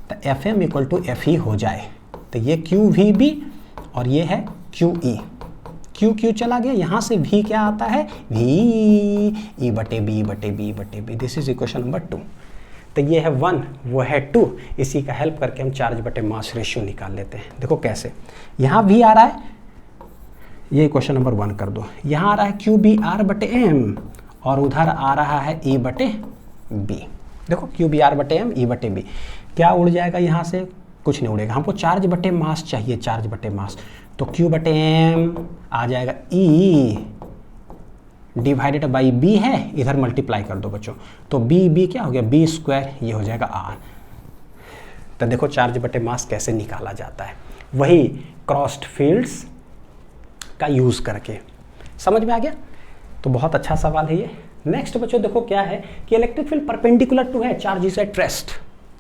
तो FM इक्वल टू FE हो जाए। तो ये QVB और ये है QE, Q चला गया, यहाँ से V क्या आता है, VE/B/B/B/B। This is equation number 2। तो ये है 1, वो है 2, इसी का हेल्प करके हम चार्ज बटे मास रेशियो निकाल लेते हैं। देखो कैसे, यहाँ V आ रहा है, ये इक्वेशन नंबर 1 कर दो, यहाँ आ रहा है QBr/m और उधर आ रहा है E/B। देखो QBr/m E/B, क्या उड़ जाएगा यहाँ से, कुछ नहीं उड़ेगा। हमको चार्ज बटे मास चाहिए, चार्ज बटे मास, तो Q/m आ जाएगा E डिवाइडेड बाई B है, इधर मल्टीप्लाई कर दो बच्चों, तो B क्या हो गया, B², ये हो जाएगा R। तो देखो चार्ज बटे मास कैसे निकाला जाता है, वही क्रॉस्ड फील्ड्स का यूज करके। समझ में आ गया, तो बहुत अच्छा सवाल है ये। नेक्स्ट बच्चों देखो क्या है कि इलेक्ट्रिक फील्ड परपेंडिकुलर टू है charge is at rest,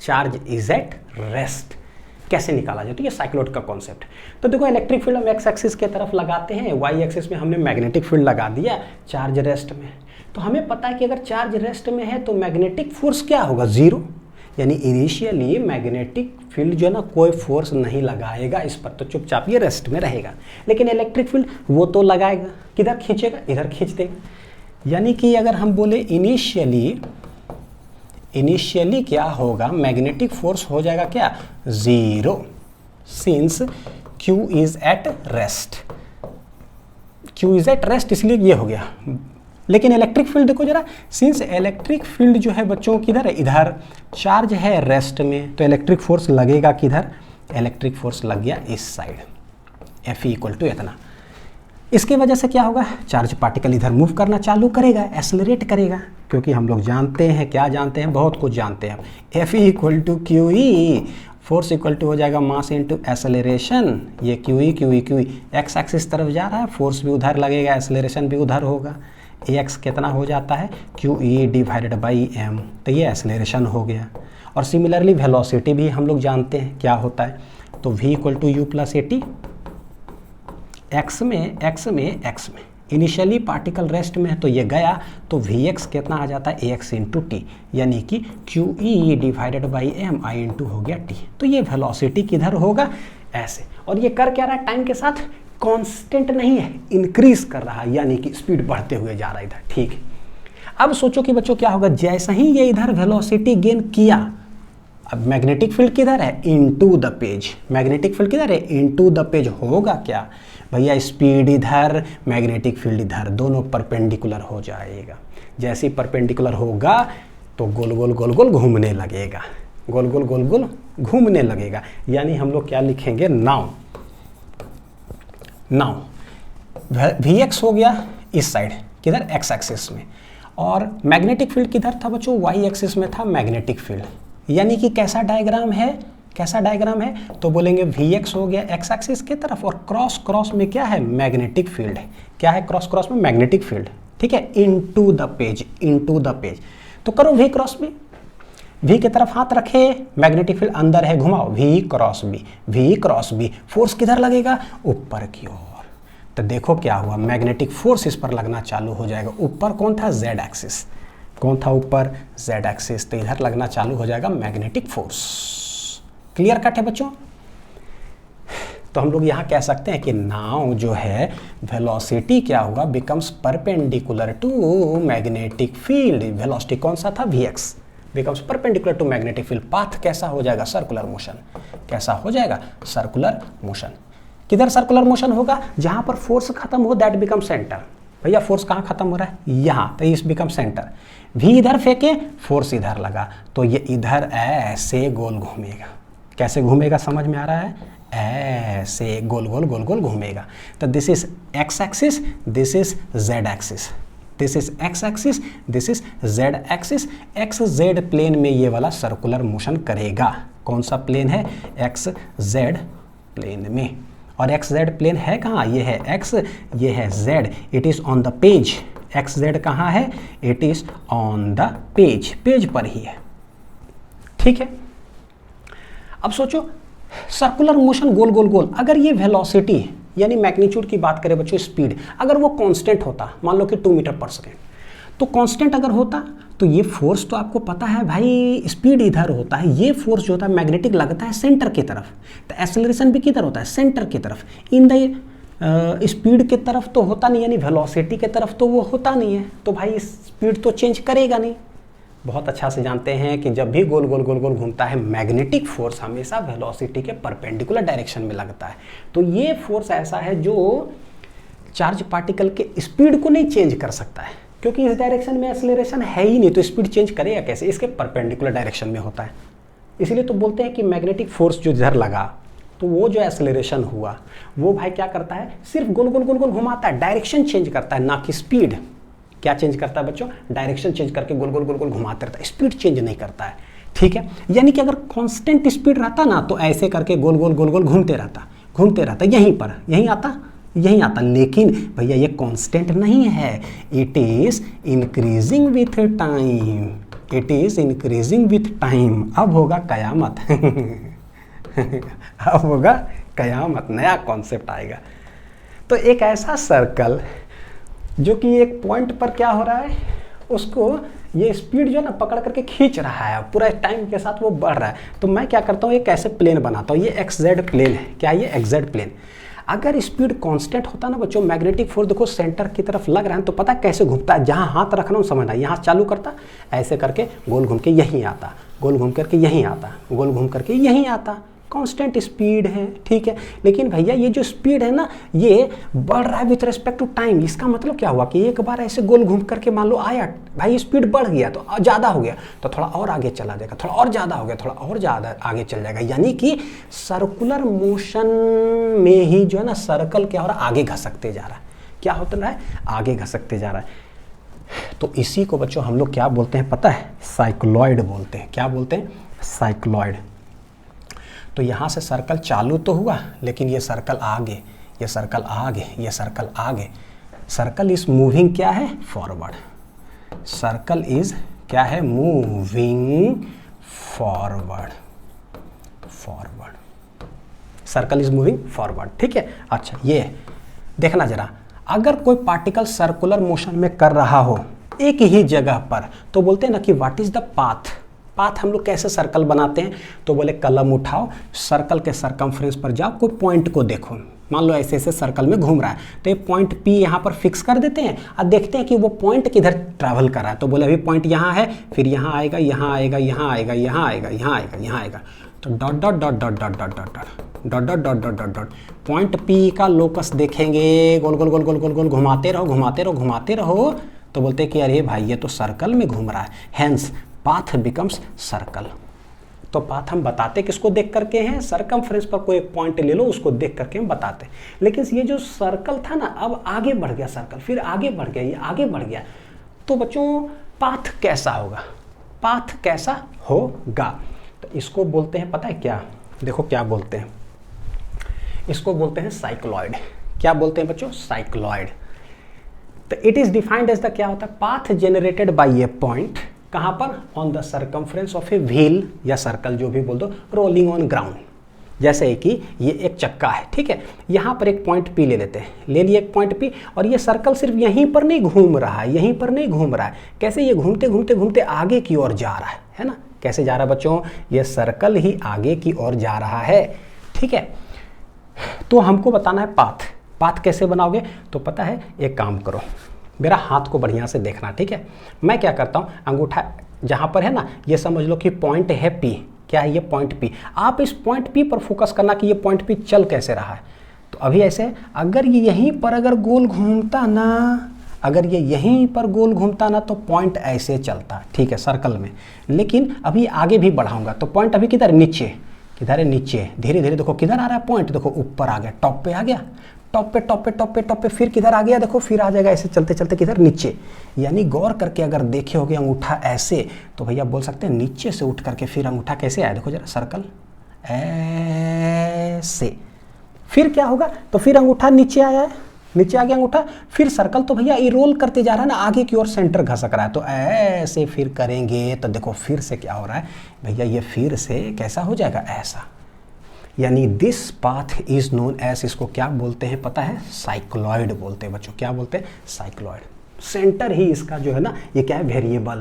charge is at rest कैसे निकाला जाए, तो ये साइक्लोइड का कॉन्सेप्ट। तो देखो इलेक्ट्रिक फील्ड हम एक्स एक्सिस के तरफ लगाते हैं, वाई एक्सिस में हमने मैग्नेटिक फील्ड लगा दिया चार्ज रेस्ट में। तो हमें पता है कि अगर चार्ज रेस्ट में है तो मैग्नेटिक फोर्स क्या होगा, 0, यानी इनिशियली मैग्नेटिक फील्ड जो है ना कोई फोर्स नहीं लगाएगा इस पर, तो चुपचाप ये रेस्ट में रहेगा। लेकिन इलेक्ट्रिक फील्ड वो तो लगाएगा, किधर खींचेगा, इधर खींच देगा। यानी कि अगर हम बोले इनिशियली क्या होगा, मैग्नेटिक फोर्स हो जाएगा क्या, 0, since Q is at rest, Q is at rest, इसलिए ये हो गया। लेकिन इलेक्ट्रिक फील्ड देखो जरा, सिंस इलेक्ट्रिक फील्ड जो है बच्चों किधर है, इधर, चार्ज है रेस्ट में, तो इलेक्ट्रिक फोर्स लगेगा किधर, इलेक्ट्रिक फोर्स लग गया इस साइड, Fe इक्वल टू इतना। इसकी वजह से क्या होगा, चार्ज पार्टिकल इधर मूव करना चालू करेगा, एक्सेलरेट करेगा, क्योंकि हम लोग जानते हैं, क्या जानते हैं, बहुत कुछ जानते हैं। Fe equal to QE, force equal to हो जाएगा मास इंटू एक्सेलरेशन, ये QE एक्स एक्सिस तरफ जा रहा है, फोर्स भी उधर लगेगा, एक्सेलरेशन भी उधर होगा। Ax कितना हो जाता है, QE डिवाइडेड बाई m, तो ये एक्सेलरेशन हो गया। और सिमिलरली वेलोसिटी भी हम लोग जानते हैं क्या होता है, तो V equal to U plus AT, x में इनिशियली पार्टिकल रेस्ट में है तो ये गया, तो Vx कितना आ जाता है, Ax इंटू टी, यानी कि QE divided by m, I into हो गया t। तो ये वेलोसिटी किधर होगा, ऐसे। और ये कर क्या रहा है, टाइम के साथ कांस्टेंट नहीं है, इंक्रीज कर रहा है, यानी कि स्पीड बढ़ते हुए जा रहा है इधर, ठीक है। अब सोचो कि बच्चों क्या होगा, जैसे ही ये इधर वेलोसिटी गेन किया, अब मैग्नेटिक फील्ड किधर है, into the page, magnetic field किधर है, इनटू द पेज, होगा क्या भैया, स्पीड इधर, मैग्नेटिक फील्ड इधर, दोनों परपेंडिकुलर हो जाएगा। जैसे ही परपेंडिकुलर होगा तो गोल गोल गोल गोल घूमने लगेगा, गोल गोल गोल गोल घूमने लगेगा। यानी हम लोग क्या लिखेंगे, नाउ Vx हो गया इस साइड, किधर, एक्स एक्सिस में, और मैग्नेटिक फील्ड किधर था बच्चों, वाई एक्सिस में था मैग्नेटिक फील्ड। यानी कि कैसा डायग्राम है, कैसा डायग्राम है, तो बोलेंगे Vx हो गया एक्स एक्सिस की तरफ और क्रॉस क्रॉस में क्या है, मैग्नेटिक फील्ड है। क्या है क्रॉस क्रॉस में, मैग्नेटिक फील्ड, ठीक है, into the page, into the page. तो करो V क्रॉस B, V की तरफ हाथ रखे, मैग्नेटिक फील्ड अंदर है, घुमाओ V cross B, V cross B, force किधर लगेगा, ऊपर की ओर। तो देखो क्या हुआ, मैग्नेटिक फोर्स इस पर लगना चालू हो जाएगा। ऊपर कौन था, Z एक्सिस, कौन था ऊपर, Z एक्सिस, तो इधर लगना चालू हो जाएगा मैग्नेटिक फोर्स। क्लियर कट है बच्चों। तो हम लोग यहाँ कह सकते हैं कि नाउ जो है वेलोसिटी क्या होगा, becomes perpendicular to magnetic field. Velocity कौन सा था, Vx, becomes perpendicular to magnetic field. Path कैसा हो जाएगा, सर्कुलर मोशन। कैसा हो जाएगा, सर्कुलर मोशन। किधर सर्कुलर मोशन होगा, जहां पर फोर्स खत्म हो, दैट बिकम सेंटर। भैया फोर्स कहाँ खत्म हो रहा है, यहाँ, तो इस बिकम सेंटर। V इधर फेंके, फोर्स इधर लगा, तो ये इधर ऐसे गोल घूमेगा। कैसे घूमेगा, समझ में आ रहा है, ऐसे गोल गोल गोल गोल घूमेगा। तो this is x axis, this is Z axis, this is x axis, this is Z axis. X Z plane में ये वाला सर्कुलर मोशन करेगा। कौन सा प्लेन है, एक्स जेड प्लेन में। और एक्स जेड प्लेन है कहाँ, ये है एक्स, ये है Z, it is on the page. X Z कहाँ है, it is on the page, page पर ही है, ठीक है। अब सोचो सर्कुलर मोशन गोल गोल गोल, अगर ये वेलोसिटी यानी मैग्नीट्यूड की बात करें बच्चों, स्पीड अगर वो कांस्टेंट होता, मान लो कि 2 मीटर पर सेकेंड, तो कांस्टेंट अगर होता तो ये फोर्स तो आपको पता है भाई, स्पीड इधर होता है, ये फोर्स जो होता है मैग्नेटिक लगता है सेंटर की तरफ, तो एक्सेलरेशन भी किधर होता है, सेंटर की तरफ। इन द स्पीड की तरफ तो होता नहीं, यानी वेलोसिटी की तरफ तो वो होता नहीं है, तो भाई स्पीड तो चेंज करेगा नहीं। बहुत अच्छा से जानते हैं कि जब भी गोल गोल गोल गोल घूमता है, मैग्नेटिक फोर्स हमेशा वेलोसिटी के परपेंडिकुलर डायरेक्शन में लगता है। तो ये फोर्स ऐसा है जो चार्ज पार्टिकल के स्पीड को नहीं चेंज कर सकता है, क्योंकि इस डायरेक्शन में एक्सेलरेशन है ही नहीं, तो स्पीड चेंज करेगा कैसे, इसके परपेंडिकुलर डायरेक्शन में होता है। इसलिए तो बोलते हैं कि मैग्नेटिक फोर्स जो इधर लगा, तो वो जो एक्सेलरेशन हुआ वो भाई क्या करता है, सिर्फ गोल गोल गोल गोल घुमाता है, डायरेक्शन चेंज करता है, ना कि स्पीड। क्या चेंज करता है बच्चों, डायरेक्शन चेंज करके गोल गोल गोल गोल घुमाते रहता है, स्पीड चेंज नहीं करता है, ठीक है। यानी कि अगर कांस्टेंट स्पीड रहता ना, तो ऐसे करके गोल गोल गोल गोल घूमते रहता, यहीं पर यहीं आता। लेकिन भैया ये कांस्टेंट नहीं है, it is increasing with time, it is increasing with time. अब होगा कयामत अब होगा कयामत, नया कॉन्सेप्ट आएगा। तो एक ऐसा सर्कल जो कि एक पॉइंट पर क्या हो रहा है, उसको ये स्पीड जो है ना पकड़ करके खींच रहा है, पूरा टाइम के साथ वो बढ़ रहा है। तो मैं क्या करता हूँ, एक ऐसे प्लेन बनाता हूँ, ये एक्स जेड प्लेन है। क्या ये एक्स जेड प्लेन, अगर स्पीड कांस्टेंट होता ना बच्चों, मैग्नेटिक फोर्स देखो सेंटर की तरफ लग रहा है, तो पता कैसे घूमता है, जहाँ हाथ रखना हूँ समझना, यहाँ चालू करता, ऐसे करके गोल घूम के यहीं आता, गोल घूम करके यहीं आता, गोल घूम करके यहीं आता। कांस्टेंट स्पीड है, ठीक है। लेकिन भैया ये जो स्पीड है ना, ये बढ़ रहा है विथ रिस्पेक्ट टू टाइम। इसका मतलब क्या हुआ कि एक बार ऐसे गोल घूम करके मान लो आया, भाई स्पीड बढ़ गया तो ज़्यादा हो गया, तो थोड़ा और आगे चला जाएगा, थोड़ा और ज़्यादा हो गया, थोड़ा और ज़्यादा आगे चल जाएगा। यानी कि सर्कुलर मोशन में ही जो है ना सर्कल क्या हो रहा है, आगे घसकते जा रहा है। क्या होता रहा है, आगे घसकते जा रहा है। तो इसी को बच्चों हम लोग क्या बोलते हैं पता है, साइक्लॉइड बोलते हैं। क्या बोलते हैं, साइक्लॉइड। तो यहाँ से सर्कल चालू तो हुआ, लेकिन ये सर्कल आगे, ये सर्कल आगे, ये सर्कल आगे। सर्कल इज मूविंग क्या है, फॉरवर्ड। सर्कल इज क्या है, moving forward, forward. Circle is moving forward, ठीक है। अच्छा ये देखना जरा, अगर कोई पार्टिकल सर्कुलर मोशन में कर रहा हो एक ही जगह पर, तो बोलते हैं ना कि what is the path. Path हम लोग कैसे सर्कल बनाते हैं, तो बोले कलम उठाओ, सर्कल के सरकमफ्रेंस पर जाओ, कोई पॉइंट को देखो, मान लो ऐसे ऐसे सर्कल में घूम रहा है, तो ये पॉइंट P यहाँ पर फिक्स कर देते हैं और देखते हैं कि वो पॉइंट किधर ट्रैवल कर रहा है। तो बोले अभी पॉइंट यहाँ है, फिर यहाँ आएगा, यहाँ आएगा, यहाँ आएगा, यहाँ आएगा, यहाँ आएगा, यहाँ आएगा, तो dot dot dot dot dot dot dot dot dot dot dot dot dot point P का लोकस देखेंगे, गोल गोल गोल गोल गोल गोल घुमाते रहो, घुमाते रहो, घुमाते रहो, तो बोलते हैं कि अरे भाई ये तो सर्कल में घूम रहा है, हैंस पाथ बिकम्स सर्कल। तो पाथ हम बताते किसको देख करके हैं, सरकमफ्रेंस पर कोई एक पॉइंट ले लो, उसको देख करके हम बताते। लेकिन ये जो सर्कल था ना, अब आगे बढ़ गया सर्कल, फिर आगे बढ़ गया, ये आगे बढ़ गया, तो बच्चों पाथ कैसा होगा, पाथ कैसा होगा, तो इसको बोलते हैं पता है क्या, देखो क्या बोलते हैं, इसको बोलते हैं साइक्लॉइड। क्या बोलते हैं बच्चों? साइक्लॉइड। तो it is defined as the क्या होता है? Path generated by a point, कहां पर? On the circumference of a wheel या सर्कल, जो भी बोल दो, रोलिंग ऑन ग्राउंड। जैसे कि ये एक चक्का है, ठीक है, यहाँ पर एक पॉइंट पी ले लेते हैं, ले लिए एक पॉइंट पी, और ये सर्कल सिर्फ यहीं पर नहीं घूम रहा है, यहीं पर नहीं घूम रहा है, कैसे? ये घूमते घूमते घूमते आगे की ओर जा रहा है ना? कैसे जा रहा है बच्चों? ये सर्कल ही आगे की ओर जा रहा है, ठीक है। तो हमको बताना है पाथ। पाथ कैसे बनाओगे? तो पता है, एक काम करो, मेरा हाथ को बढ़िया से देखना, ठीक है। मैं क्या करता हूँ, अंगूठा जहाँ पर है ना, ये समझ लो कि पॉइंट है पी। क्या है ये? Point P. आप इस पॉइंट पी पर फोकस करना कि ये पॉइंट पी चल कैसे रहा है। तो अभी ऐसे, अगर ये यहीं पर अगर गोल घूमता ना, अगर ये यहीं पर गोल घूमता ना, तो पॉइंट ऐसे चलता, ठीक है, सर्कल में। लेकिन अभी आगे भी बढ़ाऊंगा तो पॉइंट अभी किधर? नीचे। किधर है? नीचे। धीरे धीरे देखो किधर आ रहा है पॉइंट, देखो ऊपर आ गया, टॉप पे आ गया, टॉप पे टॉप पे टॉप पे टॉप पे, फिर किधर आ गया? देखो फिर आ जाएगा ऐसे चलते चलते किधर? नीचे। यानी गौर करके अगर देखे होगे अंगूठा ऐसे, तो भैया बोल सकते हैं नीचे से उठ करके फिर अंगूठा कैसे आया? देखो जरा, सर्कल ऐसे, फिर क्या होगा? तो फिर अंगूठा नीचे आया है, नीचे आ गया अंगूठा, फिर सर्कल तो भैया ये रोल करते जा रहा है ना, आगे की ओर सेंटर घसक रहा है, तो ऐसे फिर करेंगे तो देखो फिर से क्या हो रहा है भैया, ये फिर से कैसा हो जाएगा? ऐसा। यानी this path is known as, इसको क्या बोलते हैं पता है? साइक्लॉइड बोलते हैं बच्चों। क्या बोलते हैं? साइक्लॉइड। सेंटर ही इसका जो है ना, ये क्या है? वेरिएबल।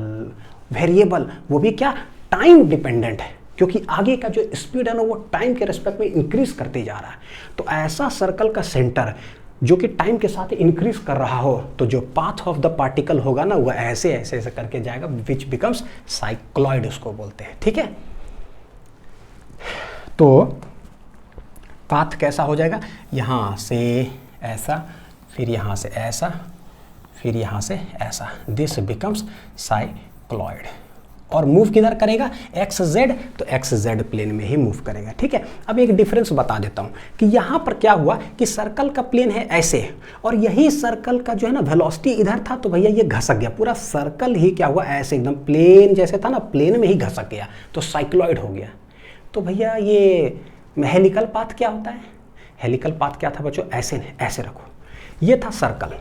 वेरिएबल, वो भी क्या? टाइम डिपेंडेंट है, क्योंकि आगे का जो स्पीड है ना, वो टाइम के रिस्पेक्ट में इंक्रीज करते जा रहा है। तो ऐसा सर्कल का सेंटर जो कि टाइम के साथ इंक्रीज कर रहा हो, तो जो पाथ ऑफ द पार्टिकल होगा ना, वो ऐसे ऐसे ऐसे करके जाएगा, विच बिकम्स साइक्लॉइड उसको बोलते हैं, ठीक है। तो पाथ कैसा हो जाएगा? यहाँ से ऐसा, फिर यहाँ से ऐसा, फिर यहाँ से ऐसा, दिस बिकम्स साइक्लॉइड। और मूव किधर करेगा? एक्स जेड, तो एक्स जेड प्लेन में ही मूव करेगा, ठीक है। अब एक डिफरेंस बता देता हूँ कि यहाँ पर क्या हुआ कि सर्कल का प्लेन है ऐसे, और यही सर्कल का जो है ना वेलोसिटी इधर था, तो भैया ये घसक गया, पूरा सर्कल ही क्या हुआ? ऐसे एकदम प्लेन जैसे था ना, प्लेन में ही घसक गया, तो साइक्लॉइड हो गया। तो भैया ये हेलिकल पाथ क्या होता है? हेलिकल पाथ क्या था बच्चों? ऐसे ऐसे रखो, ये था सर्कल,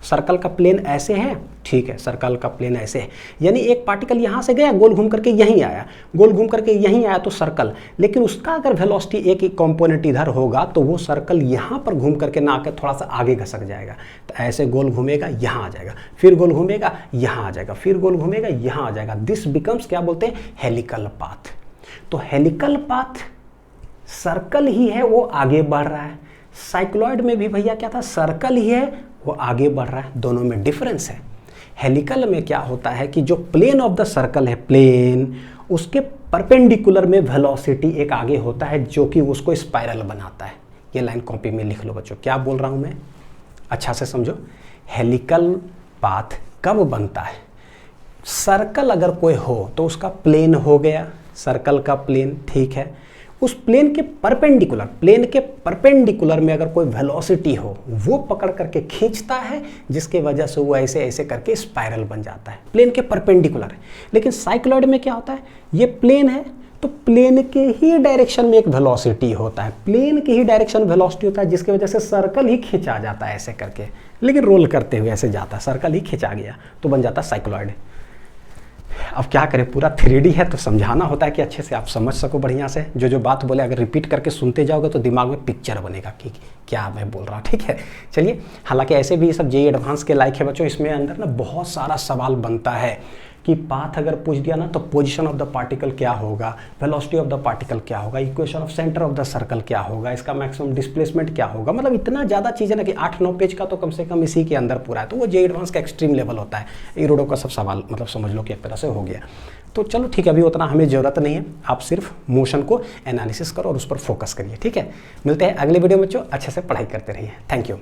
सर्कल का प्लेन ऐसे है, ठीक है, सर्कल का प्लेन ऐसे है, यानी एक पार्टिकल यहाँ से गया, गोल घूम करके यहीं आया, गोल घूम करके यहीं आया, तो सर्कल। लेकिन उसका अगर वेलोसिटी एक कंपोनेंट इधर होगा, तो वो सर्कल यहाँ पर घूम करके ना आकर थोड़ा सा आगे घसक जाएगा, तो ऐसे गोल घूमेगा, यहाँ आ जाएगा, फिर गोल घूमेगा, यहाँ आ जाएगा, फिर गोल घूमेगा, यहाँ आ जाएगा। दिस बिकम्स क्या बोलते हैं? Helical path. तो हेलिकल पाथ सर्कल ही है, वो आगे बढ़ रहा है। साइक्लॉइड में भी भैया क्या था? सर्कल ही है, वो आगे बढ़ रहा है। दोनों में डिफरेंस है। हेलिकल में क्या होता है कि जो प्लेन ऑफ द सर्कल है, प्लेन, उसके परपेंडिकुलर में वेलोसिटी एक आगे होता है, जो कि उसको स्पाइरल बनाता है। ये लाइन कॉपी में लिख लो बच्चों, क्या बोल रहा हूं मैं, अच्छा से समझो। हेलिकल पाथ कब बनता है? सर्कल अगर कोई हो तो उसका प्लेन हो गया, सर्कल का प्लेन, ठीक है, उस प्लेन के परपेंडिकुलर, प्लेन के परपेंडिकुलर में अगर कोई वेलोसिटी हो, वो पकड़ करके खींचता है, जिसके वजह से वो ऐसे ऐसे करके स्पाइरल बन जाता है, प्लेन के परपेंडिकुलर है। लेकिन साइक्लॉइड में क्या होता है? ये प्लेन है, तो प्लेन के ही डायरेक्शन में एक वेलोसिटी होता है, प्लेन के ही डायरेक्शन वेलोसिटी होता है, जिसकी वजह से सर्कल ही खिंचा जाता है ऐसे करके, लेकिन रोल करते हुए ऐसे जाता है, सर्कल ही खिंचा गया, तो बन जाता है साइक्लॉइड। अब क्या करें, पूरा 3D है तो समझाना होता है कि अच्छे से आप समझ सको बढ़िया से। जो जो बात बोले अगर रिपीट करके सुनते जाओगे तो दिमाग में पिक्चर बनेगा कि क्या मैं बोल रहा हूँ, ठीक है। चलिए, हालांकि ऐसे भी ये सब जेईई एडवांस के लायक है बच्चों। इसमें अंदर ना बहुत सारा सवाल बनता है कि पाथ अगर पूछ दिया ना, तो पोजीशन ऑफ द पार्टिकल क्या होगा, वेलोसिटी ऑफ द पार्टिकल क्या होगा, equation of centre of the circle क्या होगा, इसका मैक्सिमम डिस्प्लेसमेंट क्या होगा, मतलब इतना ज़्यादा चीज़ है ना कि 8-9 पेज का तो कम से कम इसी के अंदर पूरा है। तो वो जेईई एडवांस का एक्सट्रीम लेवल होता है। इरोडो का सब सवाल मतलब समझ लो कि एक तरह से हो गया। तो चलो ठीक है, अभी उतना हमें ज़रूरत नहीं है, आप सिर्फ मोशन को एनालिसिस करो और उस पर फोकस करिए, ठीक है। मिलते हैं अगले वीडियो में बच्चों, अच्छे से पढ़ाई करते रहिए। Thank you.